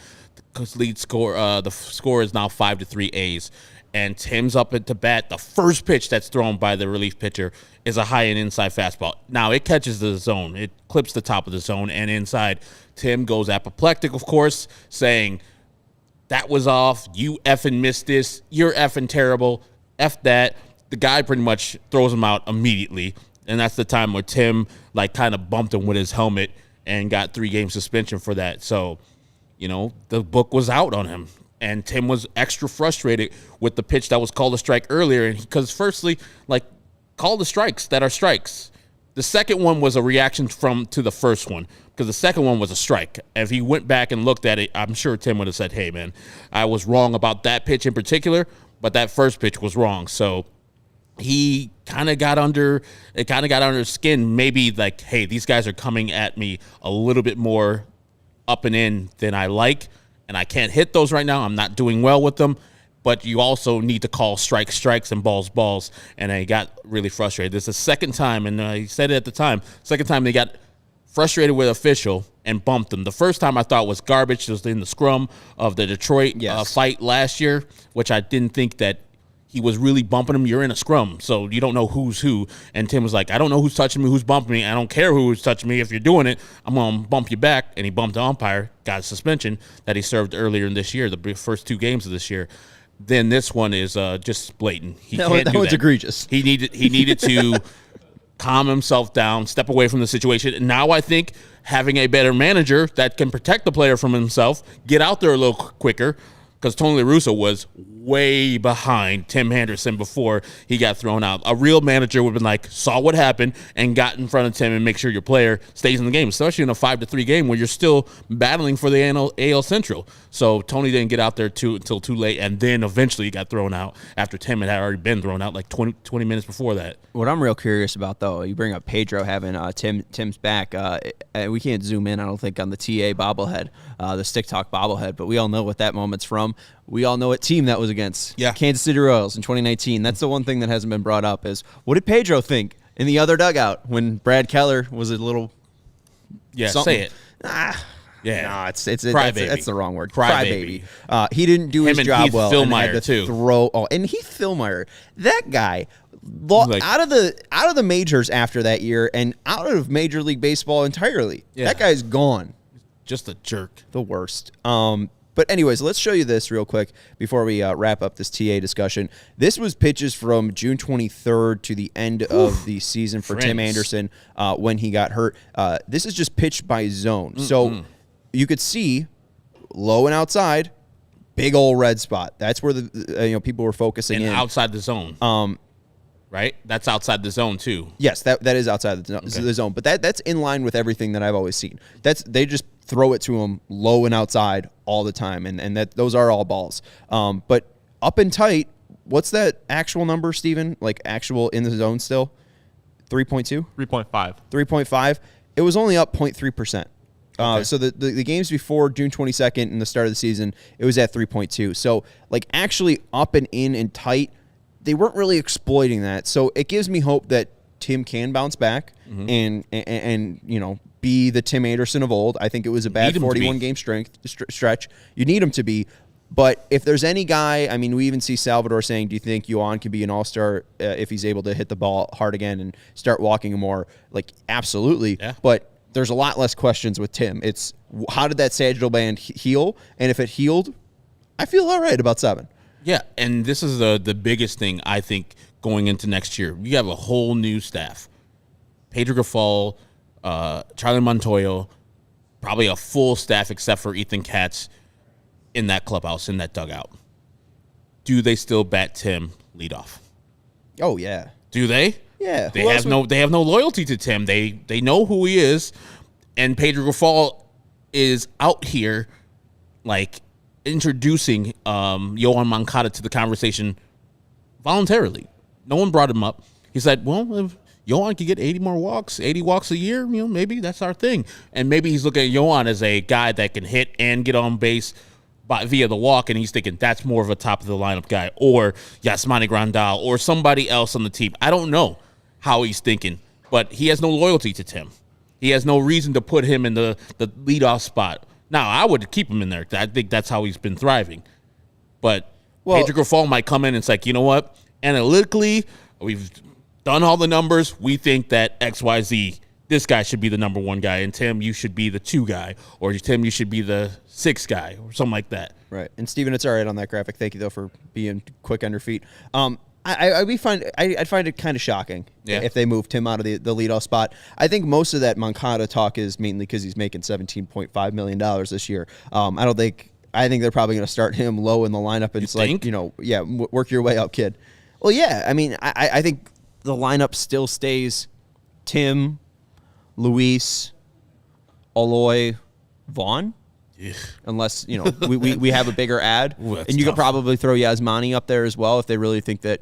The lead score, the score is now 5-3 A's. And Tim's up at the bat. The first pitch that's thrown by the relief pitcher is a high and inside fastball. Now it catches the zone. It clips the top of the zone and inside. Tim goes apoplectic, of course, saying, that was off. You effing missed this. You're effing terrible. F that. The guy pretty much throws him out immediately. And that's the time where Tim kind of bumped him with his helmet and got 3-game suspension for that. So, the book was out on him. And Tim was extra frustrated with the pitch that was called a strike earlier. Because firstly, call the strikes that are strikes. The second one was a reaction to the first one. Because the second one was a strike. If he went back and looked at it, I'm sure Tim would have said, hey, man, I was wrong about that pitch in particular, but that first pitch was wrong. So he kind of got under his skin. Maybe hey, these guys are coming at me a little bit more up and in than I like, and I can't hit those right now. I'm not doing well with them, but you also need to call strikes and balls. And I got really frustrated. This is the second time, and he said it at the time, second time they got frustrated with official and bumped him. The first time I thought was garbage. It was in the scrum of the Detroit fight last year, which I didn't think that he was really bumping him. You're in a scrum, so you don't know who's who. And Tim was like, I don't know who's touching me, who's bumping me. I don't care who's touching me. If you're doing it, I'm going to bump you back. And he bumped the umpire, got a suspension that he served earlier in this year, the first 2 games of this year. Then this one is just blatant. That one's egregious. He needed to calm himself down, step away from the situation. And now I think having a better manager that can protect the player from himself, get out there a little quicker, because Tony La Russa was way behind Tim Anderson before he got thrown out. A real manager would have been like, saw what happened and got in front of Tim and make sure your player stays in the game, especially in a 5-3 game where you're still battling for the AL Central. So Tony didn't get out there until too late, and then eventually he got thrown out after Tim had already been thrown out like 20 minutes before that. What I'm real curious about, though, you bring up Pedro having Tim's back. We can't zoom in, I don't think, on the TA bobblehead, the Stick Talk bobblehead, but we all know what that moment's from. We all know what team that was against. Yeah. Kansas City Royals in 2019. That's the one thing that hasn't been brought up is, what did Pedro think in the other dugout when Brad Keller was a little something? Say it. Yeah, no, it's that's the wrong word. Crybaby. He didn't do his job Heath well. Philmeyer, and had to too. And Heath Philmeyer, that guy, out of the majors after that year and out of Major League Baseball entirely. Yeah. That guy's gone. Just a jerk. The worst. But anyways, let's show you this real quick before we wrap up this TA discussion. This was pitches from June 23rd to the end of the season for Tim Anderson when he got hurt. This is just pitched by zone. So you could see low and outside, big old red spot. That's where the people were focusing in. Outside the zone. Right? That's outside the zone too. Yes, that is outside the zone. But that's in line with everything that I've always seen. They just throw it to him low and outside all the time, and those are all balls. But up and tight, what's that actual number, Steven? Like actual in the zone still? 3.2? 3.5. 3.5. It was only up 0.3%. So the games before June 22nd and the start of the season, it was at 3.2. So like actually up and in and tight, they weren't really exploiting that. So it gives me hope that Tim can bounce back and be the Tim Anderson of old. I think it was a bad 41-game stretch. You need him to be. But if there's any guy, I mean, we even see Salvador saying, do you think Yohan could be an all-star if he's able to hit the ball hard again and start walking more? Like, absolutely. Yeah. But there's a lot less questions with Tim. It's how did that sagittal band heal? And if it healed, I feel all right about 7. Yeah, and this is the biggest thing, I think, going into next year. You have a whole new staff. Pedro Grifol, Charlie Montoyo, probably a full staff except for Ethan Katz in that clubhouse, in that dugout. Do they still bat Tim leadoff? Oh, yeah. Do they? Yeah. They have no loyalty to Tim. They know who he is, and Pedro Grifol is out here, like, introducing Yohan Moncada to the conversation voluntarily. No one brought him up. He said, well, if Yohan could get 80 walks a year, maybe that's our thing. And maybe he's looking at Yohan as a guy that can hit and get on base via the walk, and he's thinking that's more of a top-of-the-lineup guy, or Yasmani Grandal, or somebody else on the team. I don't know how he's thinking, but he has no loyalty to Tim. He has no reason to put him in the leadoff spot. Now, I would keep him in there. I think that's how he's been thriving. But Pedro Grifol might come in and it's like, you know what? Analytically, we've done all the numbers. We think that XYZ, this guy should be the number 1 guy, and Tim, you should be the 2 guy, or Tim, you should be the 6 guy, or something like that. Right. And Steven, it's all right on that graphic. Thank you, though, for being quick on your feet. I'd find it kind of shocking if they moved him out of the leadoff spot. I think most of that Moncada talk is mainly because he's making $17.5 million this year. I think they're probably going to start him low in the lineup. And it's like, work your way up, kid. Well, yeah. I mean, I think the lineup still stays Tim, Luis, Aloy, Vaughn. Yeah. Unless, we have a bigger ad. Ooh, and you could probably throw Yasmani up there as well if they really think that,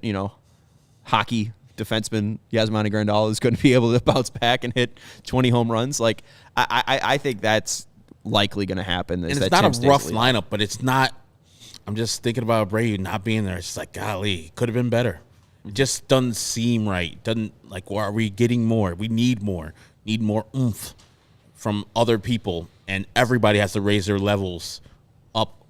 hockey defenseman Yasmani Grandal is going to be able to bounce back and hit 20 home runs. Like, I think that's likely going to happen. And it's not a rough lineup, but it's not. I'm just thinking about Brady not being there. It's just like, golly, could have been better. It just doesn't seem right. Doesn't, like, are we getting more? We need more. Need more oomph from other people. And everybody has to raise their levels up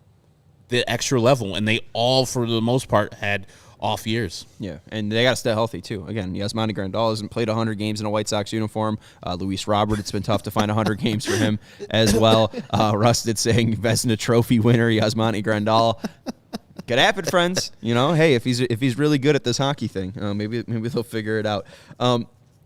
the extra level. And they all, for the most part, had off years. Yeah, and they got to stay healthy, too. Again, Yasmani Grandal hasn't played 100 games in a White Sox uniform. Luis Robert, it's been tough to find 100 games for him as well. Rusted saying Vezina Trophy winner Yasmani Grandal. Could happen, friends. Hey, if he's really good at this hockey thing, maybe they'll figure it out.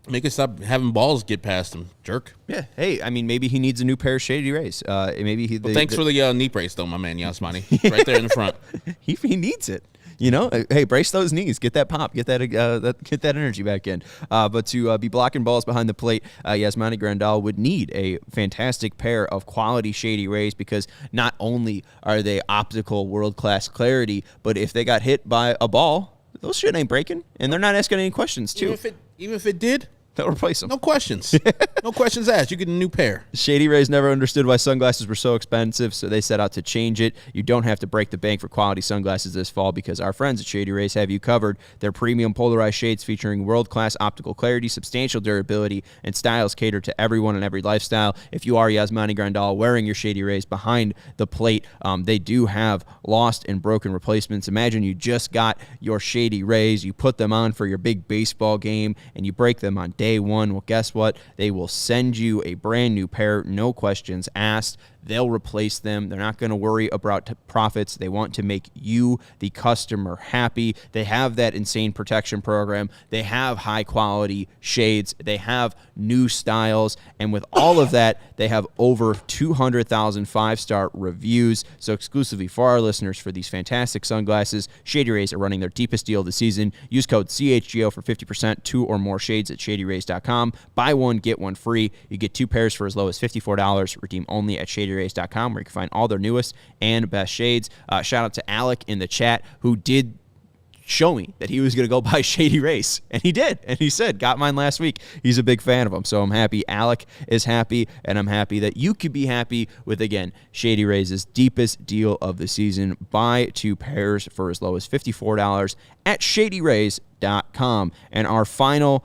Make it stop having balls get past him, jerk. Yeah. Hey, I mean, maybe he needs a new pair of Shady Rays. Thanks for the knee brace, though, my man Yasmani, right there in the front. He needs it. Hey, brace those knees. Get that pop. Get that energy back in. But to be blocking balls behind the plate, Yasmani Grandal would need a fantastic pair of quality Shady Rays because not only are they optical world-class clarity, but if they got hit by a ball, those shit ain't breaking, and they're not asking any questions, too. Even if it did, they'll replace them. No questions. No questions asked. You get a new pair. Shady Rays never understood why sunglasses were so expensive, so they set out to change it. You don't have to break the bank for quality sunglasses this fall because our friends at Shady Rays have you covered. Their premium polarized shades featuring world-class optical clarity, substantial durability, and styles cater to everyone and every lifestyle. If you are Yasmani Grandal wearing your Shady Rays behind the plate, they do have lost and broken replacements. Imagine you just got your Shady Rays, you put them on for your big baseball game, and you break them on day one. Well, guess what? They will send you a brand new pair, no questions asked. They'll replace them. They're not going to worry about profits. They want to make you, the customer, happy. They have that insane protection program. They have high-quality shades. They have new styles. And with all of that, they have over 200,000 five-star reviews. So exclusively for our listeners, for these fantastic sunglasses, Shady Rays are running their deepest deal of the season. Use code CHGO for 50%, 2 or more shades at ShadyRays.com. Buy one, get one free. You get 2 pairs for as low as $54. Redeem only at ShadyRays.com, where you can find all their newest and best shades. Shout out to Alec in the chat, who did show me that he was going to go buy Shady Rays, and he did, and he said, got mine last week. He's a big fan of them, so I'm happy Alec is happy, and I'm happy that you could be happy with, again, Shady Rays' deepest deal of the season. Buy 2 pairs for as low as $54 at ShadyRays.com. And our final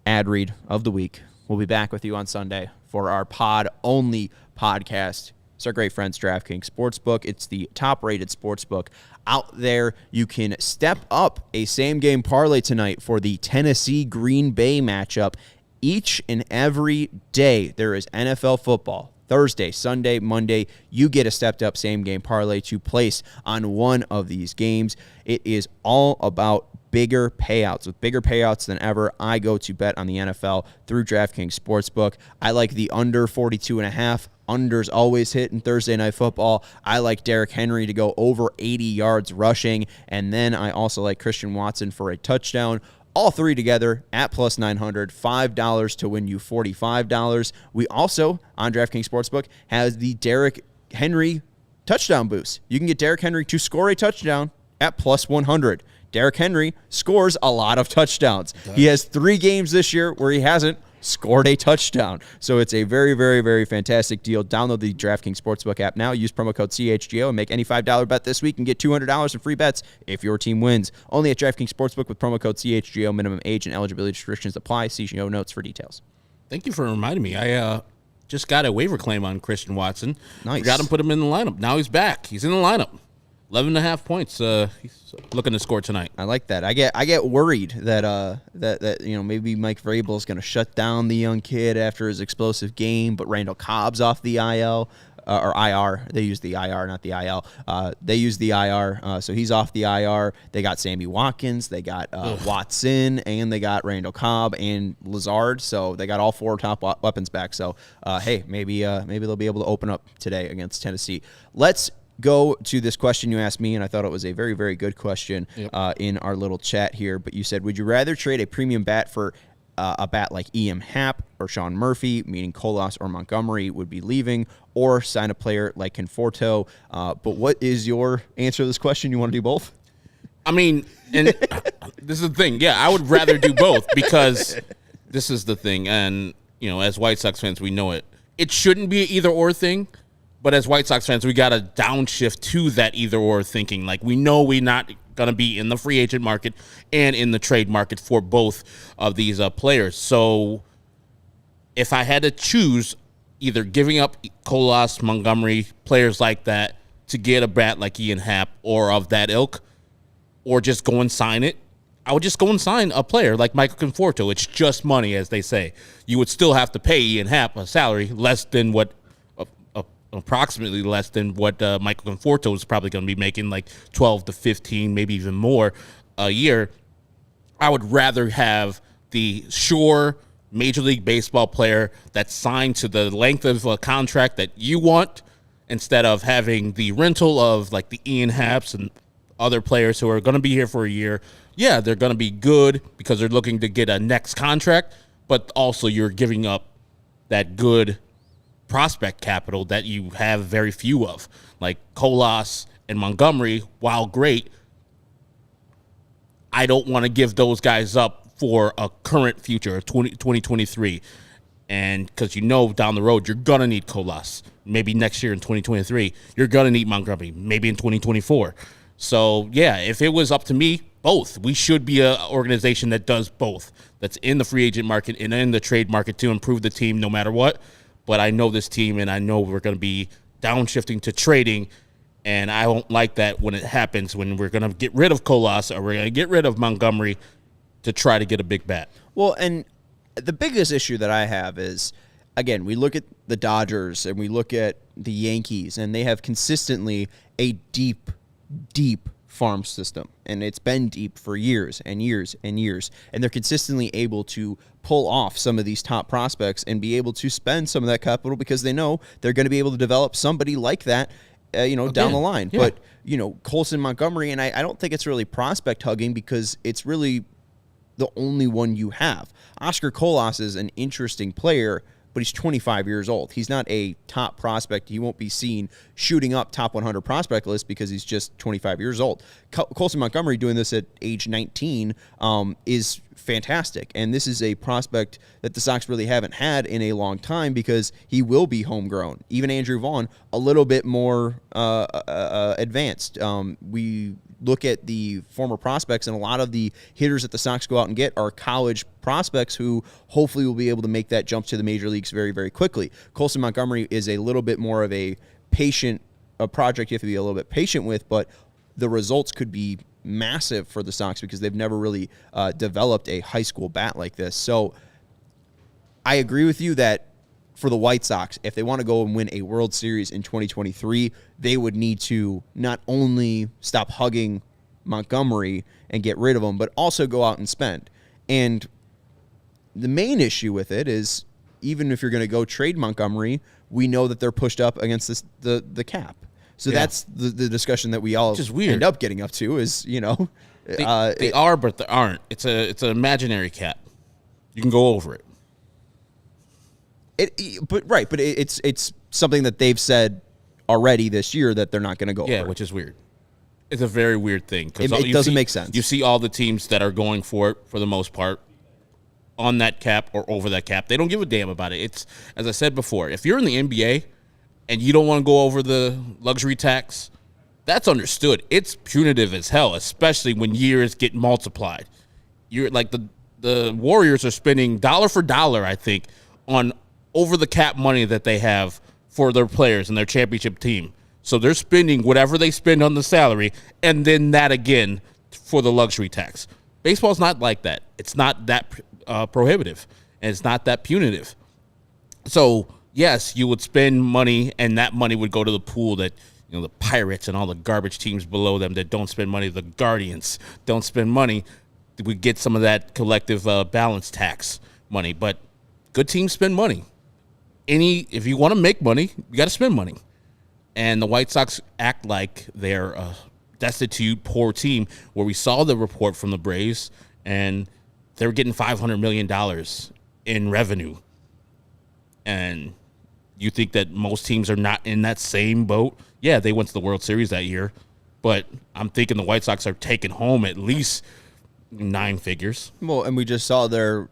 ad read of the week. We'll be back with you on Sunday for our pod-only podcast. It's our great friends, DraftKings Sportsbook. It's the top-rated sportsbook out there. You can step up a same-game parlay tonight for the Tennessee-Green Bay matchup. Each and every day there is NFL football. Thursday, Sunday, Monday, you get a stepped-up same-game parlay to place on one of these games. It is all about bigger payouts. With bigger payouts than ever, I go to bet on the NFL through DraftKings Sportsbook. I like the under 42.5. Unders always hit in Thursday Night Football. I like Derrick Henry to go over 80 yards rushing, and then I also like Christian Watson for a touchdown. All three together at plus 900, $5 to win you $45. We also, on DraftKings Sportsbook, has the Derrick Henry touchdown boost. You can get Derrick Henry to score a touchdown at plus 100. Derrick Henry scores a lot of touchdowns. He has 3 games this year where he hasn't scored a touchdown. So it's a very, very, very fantastic deal. Download the DraftKings Sportsbook app now. Use promo code CHGO and make any $5 bet this week and get $200 in free bets if your team wins. Only at DraftKings Sportsbook with promo code CHGO. Minimum age and eligibility restrictions apply. See show notes for details. Thank you for reminding me. I just got a waiver claim on Christian Watson. Nice. Got him, put him in the lineup. Now he's back. He's in the lineup. 11.5 points. He's looking to score tonight. I like that. I get worried that maybe Mike Vrabel's going to shut down the young kid after his explosive game, but Randall Cobb's off the IL or IR. They use the IR, not the IL. They use the IR, so he's off the IR. They got Sammy Watkins, they got Watson, and they got Randall Cobb and Lazard. So they got all 4 top weapons back. So hey, maybe they'll be able to open up today against Tennessee. Let's go to this question you asked me, and I thought it was a very, very good question in our little chat here. But you said, would you rather trade a premium bat for a bat like Ian Happ or Sean Murphy, meaning Colas or Montgomery would be leaving, or sign a player like Conforto? But what is your answer to this question? You want to do both? I mean, and this is the thing. Yeah, I would rather do both because this is the thing. And, as White Sox fans, we know it. It shouldn't be an either-or thing. But as White Sox fans, we got to downshift to that either-or thinking. Like, we know we're not going to be in the free agent market and in the trade market for both of these players. So if I had to choose either giving up Colas, Montgomery, players like that to get a bat like Ian Happ or of that ilk, or just go and sign it, I would just go and sign a player like Michael Conforto. It's just money, as they say. You would still have to pay Ian Happ a salary less than what, approximately less than what Michael Conforto is probably going to be making, like 12 to 15, maybe even more a year. I would rather have the sure Major League Baseball player that's signed to the length of a contract that you want, instead of having the rental of like the Ian Happs and other players who are going to be here for a year. Yeah, they're going to be good because they're looking to get a next contract, but also you're giving up that good prospect capital that you have very few of. Like Colas and Montgomery, while great, I don't want to give those guys up for a current future, 2023. And because down the road, you're going to need Colas. Maybe next year in 2023, you're going to need Montgomery, maybe in 2024. So, yeah, if it was up to me, both. We should be an organization that does both, that's in the free agent market and in the trade market to improve the team no matter what. But I know this team, and I know we're going to be downshifting to trading, and I don't like that when it happens, when we're going to get rid of Colas or we're going to get rid of Montgomery to try to get a big bat. Well, and the biggest issue that I have is, again, we look at the Dodgers and we look at the Yankees, and they have consistently a deep, deep farm system, and it's been deep for years and years and years, and they're consistently able to pull off some of these top prospects and be able to spend some of that capital because they know they're going to be able to develop somebody like that down the line. Yeah. But Colson, Montgomery, and I don't think it's really prospect hugging because it's really the only one you have. Oscar Colas is an interesting player, but he's 25 years old. He's not a top prospect. He won't be seen shooting up top 100 prospect list because he's just 25 years old. Colson Montgomery doing this at age 19 is fantastic. And this is a prospect that the Sox really haven't had in a long time because he will be homegrown. Even Andrew Vaughn, a little bit more advanced. We look at the former prospects, and a lot of the hitters that the Sox go out and get are college prospects who hopefully will be able to make that jump to the major leagues very, very quickly. Colson Montgomery is a little bit more of a project you have to be a little bit patient with, but the results could be massive for the Sox because they've never really developed a high school bat like this. So I agree with you that for the White Sox, if they want to go and win a World Series in 2023, they would need to not only stop hugging Montgomery and get rid of him, but also go out and spend. And the main issue with it is, even if you're going to go trade Montgomery, we know that they're pushed up against the cap. So that's the discussion that we all end up getting up to is, they are, but they aren't. It's an imaginary cap. You can go over it. But it's something that they've said already this year that they're not going to go over. Yeah, which is weird. It's a very weird thing. It doesn't make sense. You see all the teams that are going for it, for the most part, on that cap or over that cap. They don't give a damn about it. It's, as I said before, if you're in the NBA and you don't want to go over the luxury tax, that's understood. It's punitive as hell, especially when years get multiplied. You're like the Warriors are spending dollar for dollar, I think, on over the cap money that they have for their players and their championship team. So they're spending whatever they spend on the salary and then that again for the luxury tax. Baseball's not like that. It's not that prohibitive, and it's not that punitive. So, yes, you would spend money, and that money would go to the pool that, the Pirates and all the garbage teams below them that don't spend money, the Guardians don't spend money, we get some of that collective balance tax money. But good teams spend money. If you want to make money, you got to spend money. And the White Sox act like they're a destitute, poor team, where we saw the report from the Braves, and they're getting $500 million in revenue. And you think that most teams are not in that same boat? Yeah, they went to the World Series that year, but I'm thinking the White Sox are taking home at least 9 figures. Well, and we just saw their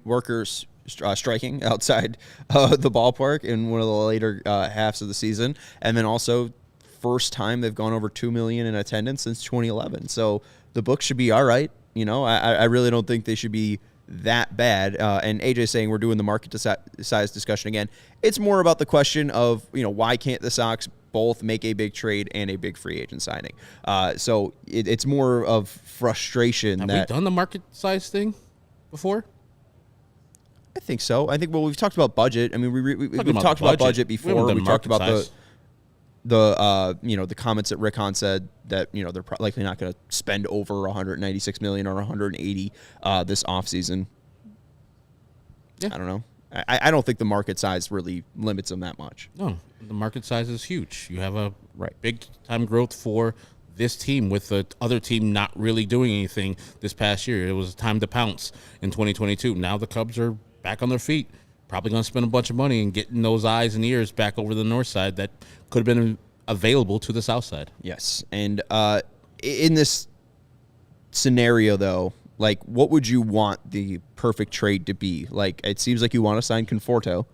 workers striking outside the ballpark in one of the later halves of the season, and then also first time they've gone over 2 million in attendance since 2011. So the book should be all right. I really don't think they should be that bad. And AJ saying we're doing the market size discussion again. It's more about the question of why can't the Sox both make a big trade and a big free agent signing. So it's more of frustration. Have we done the market size thing before? I think so. I think, we've talked about budget. I mean, we've talked about budget before. We talked about the comments that Rick Hahn said that, they're likely not going to spend over $196 million or $180 this offseason. Yeah. I don't know. I don't think the market size really limits them that much. No, the market size is huge. You have a big time growth for this team with the other team not really doing anything this past year. It was time to pounce in 2022. Now the Cubs are back on their feet, probably going to spend a bunch of money and getting those eyes and ears back over the north side that could have been available to the south side. Yes, and in this scenario, though, like, what would you want the perfect trade to be? Like, it seems like you want to sign Conforto,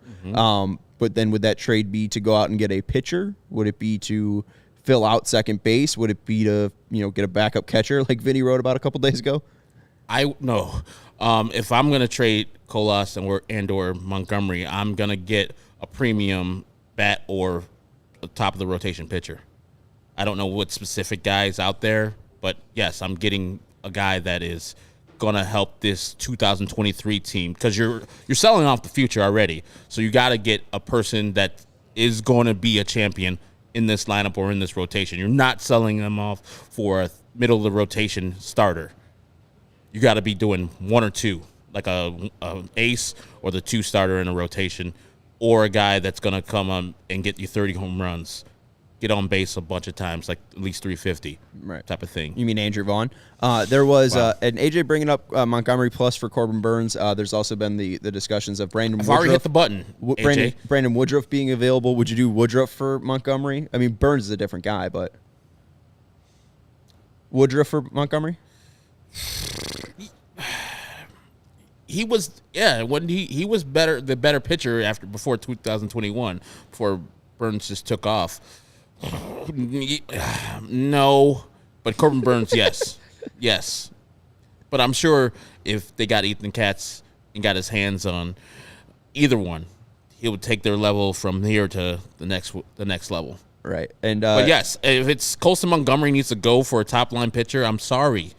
but then would that trade be to go out and get a pitcher? Would it be to fill out second base? Would it be to, get a backup catcher like Vinny wrote about a couple days ago? No. If I'm going to trade Colas and/or Montgomery, I'm going to get a premium bat or a top of the rotation pitcher. I don't know what specific guys out there, but yes, I'm getting a guy that is going to help this 2023 team, because you're selling off the future already. So you got to get a person that is going to be a champion in this lineup or in this rotation. You're not selling them off for a middle of the rotation starter. You got to be doing one or two, like a ace or the two starter in a rotation, or a guy that's going to come on and get you 30 home runs, get on base a bunch of times, like at least 350, type of thing. You mean Andrew Vaughn? There was an AJ bringing up Montgomery plus for Corbin Burns. There's also been the discussions of Brandon Woodruff. I've already hit the button, Brandon Woodruff being available. Would you do Woodruff for Montgomery? I mean, Burns is a different guy, but Woodruff for Montgomery? He was, when he was the better pitcher before 2021, before Burns just took off. No, but Corbin Burns, yes. But I'm sure if they got Ethan Katz and got his hands on either one, he would take their level from here to the next level. Right, and but yes, if it's Colson Montgomery needs to go for a top line pitcher, I'm sorry.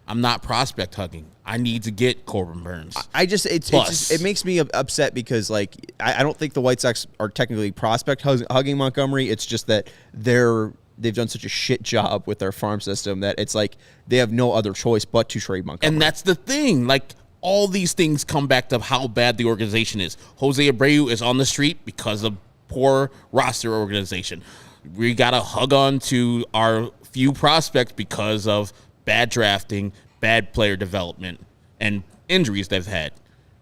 I'm not prospect hugging. I need to get Corbin Burns. It makes me upset because, like, I don't think the White Sox are technically prospect hugging Montgomery. It's just that they've done such a shit job with their farm system that it's like they have no other choice but to trade Montgomery. And that's the thing. Like, all these things come back to how bad the organization is. Jose Abreu is on the street because of poor roster organization. We got to hug on to our few prospects because of bad drafting, bad player development, and injuries they've had.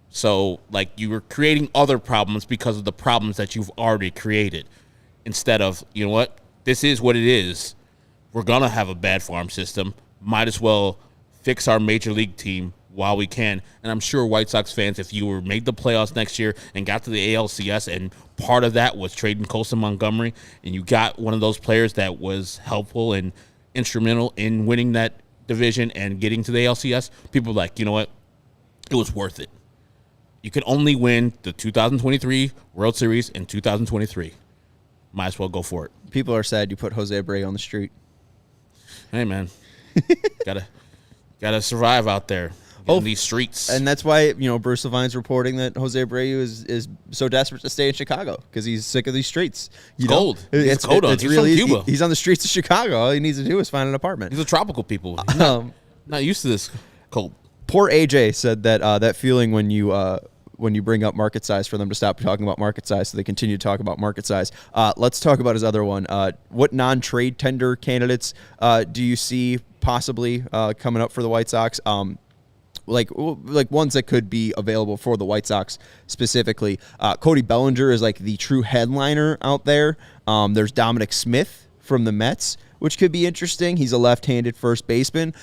So, like, you were creating other problems because of the problems that you've already created. Instead of, you know what, this is what it is. We're going to have a bad farm system. Might as well fix our major league team while we can. And I'm sure White Sox fans, if you made the playoffs next year and got to the ALCS, and part of that was trading Colson Montgomery, and you got one of those players that was helpful and instrumental in winning that division and getting to the ALCS, people were like, you know what, it was worth it. You can only win the 2023 World Series in 2023. Might as well go for it. People are sad you put Jose Abreu on the street. Hey, man. gotta survive out there in these streets. And that's why, Bruce Levine's reporting that Jose Abreu is so desperate to stay in Chicago because he's sick of these streets. It's cold. It's cold. It's he's really from Cuba. He's on the streets of Chicago. All he needs to do is find an apartment. He's a tropical people. He's not used to this cold. Poor AJ said that that feeling when you bring up market size for them to stop talking about market size, so they continue to talk about market size. Let's talk about his other one. What non-trade tender candidates do you see possibly coming up for the White Sox? Like ones that could be available for the White Sox specifically. Cody Bellinger is like the true headliner out there. There's Dominic Smith from the Mets, which could be interesting. He's a left-handed first baseman.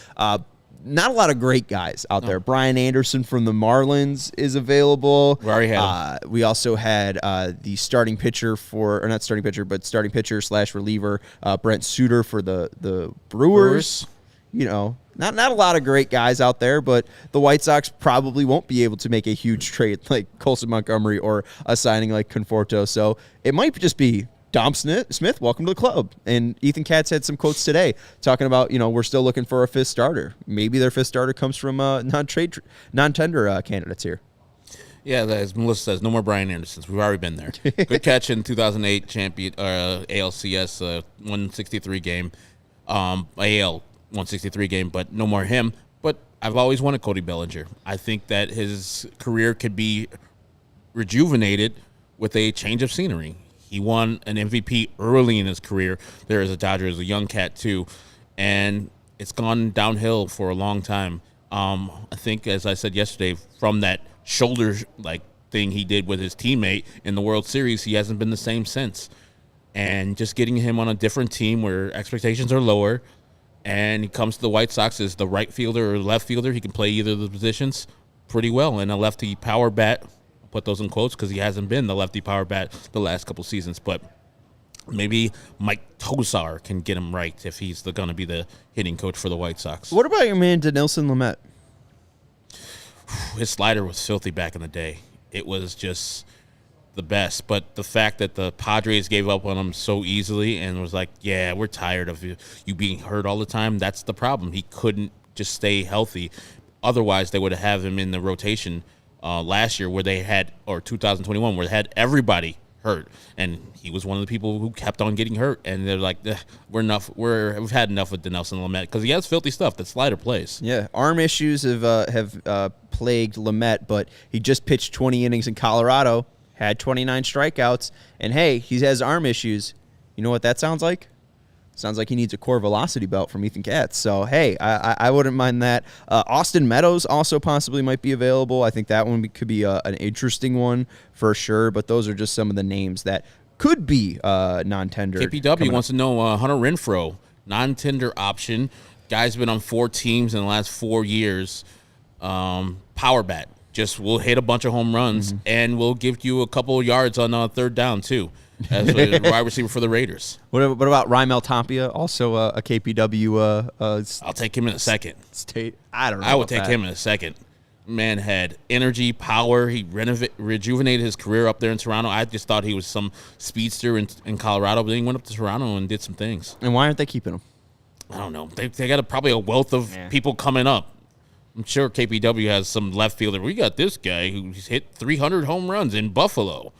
Not a lot of great guys out there. Brian Anderson from the Marlins is available. We already had him. We also had the starting pitcher starting pitcher / reliever, Brent Suter for the Brewers. Not a lot of great guys out there, but the White Sox probably won't be able to make a huge trade like Colson Montgomery or a signing like Conforto. So it might just be Dom Smith, welcome to the club. And Ethan Katz had some quotes today talking about, we're still looking for a fifth starter. Maybe their fifth starter comes from non-tender candidates here. Yeah, as Melissa says, no more Brian Andersons. We've already been there. Good catch in 2008 champion ALCS 163 game, AL 163 game, but no more him. But I've always wanted Cody Bellinger. I think that his career could be rejuvenated with a change of scenery. He won an MVP early in his career there as a Dodger, as a young cat too, and it's gone downhill for a long time. I think, as I said yesterday, from that shoulder thing he did with his teammate in the World Series, he hasn't been the same since. And just getting him on a different team where expectations are lower, and he comes to the White Sox as the right fielder or left fielder, he can play either of the positions pretty well. And a lefty power bat, I'll put those in quotes because he hasn't been the lefty power bat the last couple seasons, but maybe Mike Tosar can get him right if he's going to be the hitting coach for the White Sox. What about your man Dinelson Lamet? His slider was filthy back in the day. It was just the best. But the fact that the Padres gave up on him so easily and was like, yeah, we're tired of you being hurt all the time, that's the problem. He couldn't just stay healthy. Otherwise, they would have him in the rotation last year or 2021, where they had everybody hurt. And he was one of the people who kept on getting hurt. And they're like, we've had enough with Dinelson Lamet because he has filthy stuff that slider plays. Yeah, arm issues have plagued Lamet, but he just pitched 20 innings in Colorado, had 29 strikeouts, and hey, he has arm issues. You know what that sounds like? Sounds like he needs a core velocity belt from Ethan Katz. So, hey, I wouldn't mind that. Austin Meadows also possibly might be available. I think that one could be an interesting one for sure, but those are just some of the names that could be non-tender. KPW wants to know Hunter Renfroe, non-tender option. Guy's been on 4 teams in the last 4 years. Power bat. Just will hit a bunch of home runs, and will give you a couple of yards on third down, too, as a wide receiver for the Raiders. What about Raimel Tapia, also a KPW? I'll take him in a second. I don't know. I would take him in a second. Man had energy, power. He rejuvenated his career up there in Toronto. I just thought he was some speedster in Colorado, but then he went up to Toronto and did some things. And why aren't they keeping him? I don't know. They got probably a wealth of people coming up. I'm sure KPW has some left fielder. We got this guy who's hit 300 home runs in Buffalo.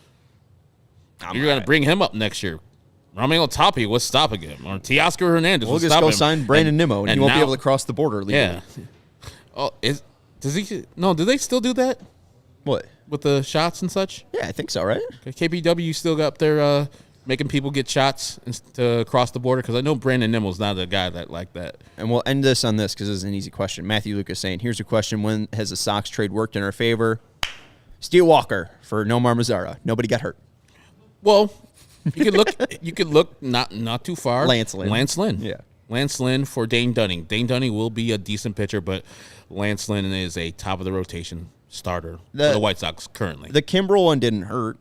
You're going to bring him up next year. Raimel Tapia, what's stopping him? Or Teoscar Hernandez, we'll just go sign Brandon Nimmo, and he won't be able to cross the border legally. Yeah. Oh, does he? No, do they still do that? What? With the shots and such? Yeah, I think so, right? Okay, KPW still got up there making people get shots to cross the border? Because I know Brandon Nimmo's not a guy that like that. And we'll end this on this because this is an easy question. Matthew Lucas saying, here's a question. When has the Sox trade worked in our favor? Steele Walker for Nomar Mazara. Nobody got hurt. Well, you could look not too far. Lance Lynn. Yeah. Lance Lynn for Dane Dunning. Dane Dunning will be a decent pitcher, but Lance Lynn is a top-of-the-rotation starter for the White Sox currently. The Kimbrel one didn't hurt.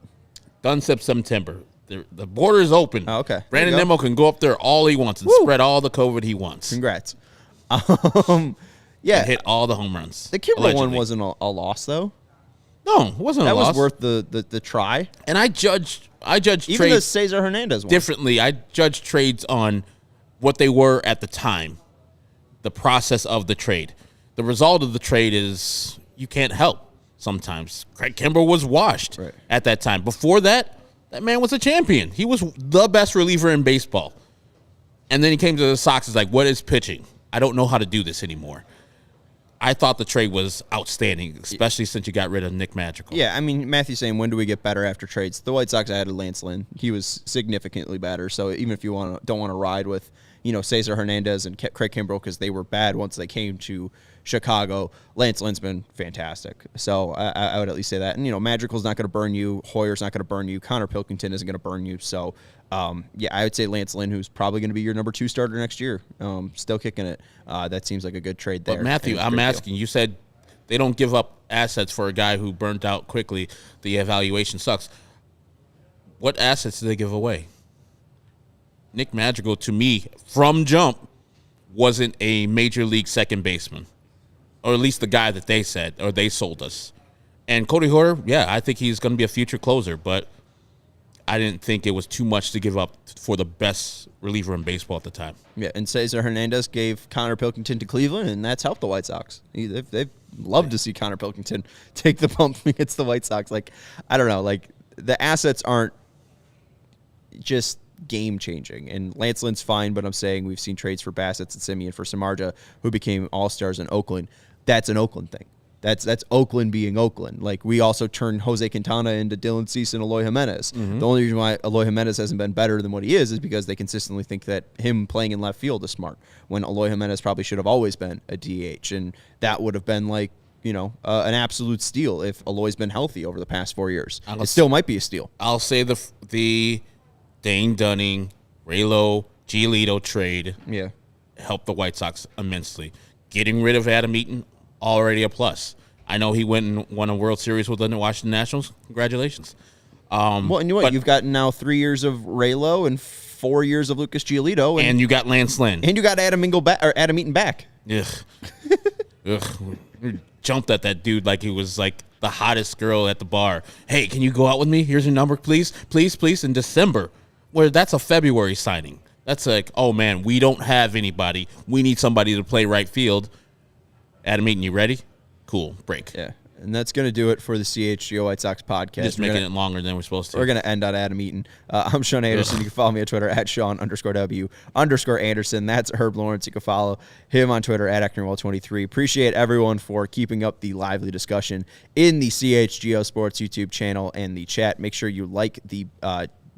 Done September. The border is open. Oh, okay. Brandon Nimmo can go up there all he wants and spread all the COVID he wants. Congrats. And hit all the home runs. The Kimbrel one wasn't a loss, though. No, it wasn't a loss. That was worth the try. And I judged even trades the Cesar Hernandez one differently. I judged trades on what they were at the time, the process of the trade. The result of the trade is you can't help sometimes. Craig Kimbrel was washed at that time. Before that man was a champion. He was the best reliever in baseball. And then he came to the Sox. It's like, what is pitching? I don't know how to do this anymore. I thought the trade was outstanding, especially since you got rid of Nick Madrigal. Yeah, I mean, Matthew's saying, when do we get better after trades? The White Sox added Lance Lynn. He was significantly better. So even if you don't want to ride with, Cesar Hernandez and Craig Kimbrel because they were bad once they came to Chicago, Lance Lynn's been fantastic. So I would at least say that. And, Madrigal's not going to burn you. Hoyer's not going to burn you. Connor Pilkington isn't going to burn you. So, I would say Lance Lynn, who's probably going to be your number 2 starter next year, still kicking it. That seems like a good trade there. But, Matthew, I'm asking, you said they don't give up assets for a guy who burnt out quickly. The evaluation sucks. What assets did they give away? Nick Madrigal, to me, from jump, wasn't a major league second baseman. Or at least the guy that they said, or they sold us. And Cody Hoyer, I think he's going to be a future closer, but I didn't think it was too much to give up for the best reliever in baseball at the time. Yeah, and Cesar Hernandez gave Connor Pilkington to Cleveland, and that's helped the White Sox. They've loved to see Connor Pilkington take the bump against the White Sox. Like, I don't know, like the assets aren't just game-changing. And Lance Lynn's fine, but I'm saying we've seen trades for Bassett and Simeon for Samardzija, who became all-stars in Oakland. That's an Oakland thing. That's Oakland being Oakland. Like, we also turned Jose Quintana into Dylan Cease and Eloy Jimenez. Mm-hmm. The only reason why Eloy Jimenez hasn't been better than what he is because they consistently think that him playing in left field is smart, when Eloy Jimenez probably should have always been a DH. And that would have been like, an absolute steal if Eloy's been healthy over the past 4 years. It still might be a steal. I'll say the Dane Dunning, Raylo, Giolito trade helped the White Sox immensely. Getting rid of Adam Eaton, already a plus. I know he went and won a World Series with the Washington Nationals. Congratulations. Well, and you know what? You've got now 3 years of Raylo and 4 years of Lucas Giolito. And you got Lance Lynn. And you got Adam Eaton back. Ugh. We jumped at that dude like he was like the hottest girl at the bar. Hey, can you go out with me? Here's your number, please. Please, please. In December, where that's a February signing. That's like, oh, man, we don't have anybody. We need somebody to play right field. Adam Eaton, you ready? Cool. Break. Yeah. And that's going to do it for the CHGO White Sox podcast. Just making it longer than we're supposed to. We're going to end on Adam Eaton. I'm Sean Anderson. You can follow me on Twitter at Sean_W_Anderson. That's Herb Lawrence. You can follow him on Twitter at Ecknerwell23. Appreciate everyone for keeping up the lively discussion in the CHGO Sports YouTube channel and the chat. Make sure you like the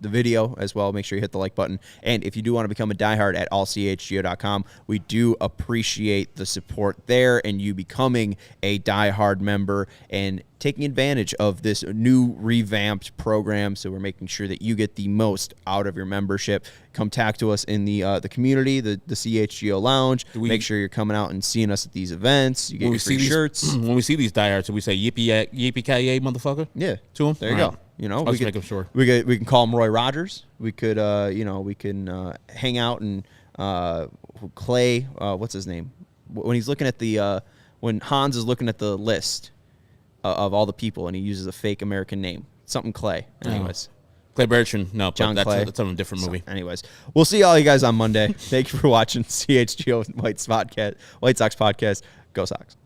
video as well. Make sure you hit the like button. And if you do want to become a diehard at allchgo.com, we do appreciate the support there and you becoming a diehard member and taking advantage of this new revamped program. So we're making sure that you get the most out of your membership. Come talk to us in the community, the CHGO Lounge. Make sure you're coming out and seeing us at these events. You get your free shirts. When we see these diehards, we say yippee-ki-yay, motherfucker? Yeah. To them? There you go. We can make them sure. We can call him Roy Rogers. We could, we can hang out and Clay. What's his name? When he's looking at when Hans is looking at the list of all the people, and he uses a fake American name, something Clay. Anyways, Clay Bertrand. No, John Clay. That's a different movie. Anyways, we'll see all you guys on Monday. Thank you for watching CHGO White Sox podcast. Go Sox.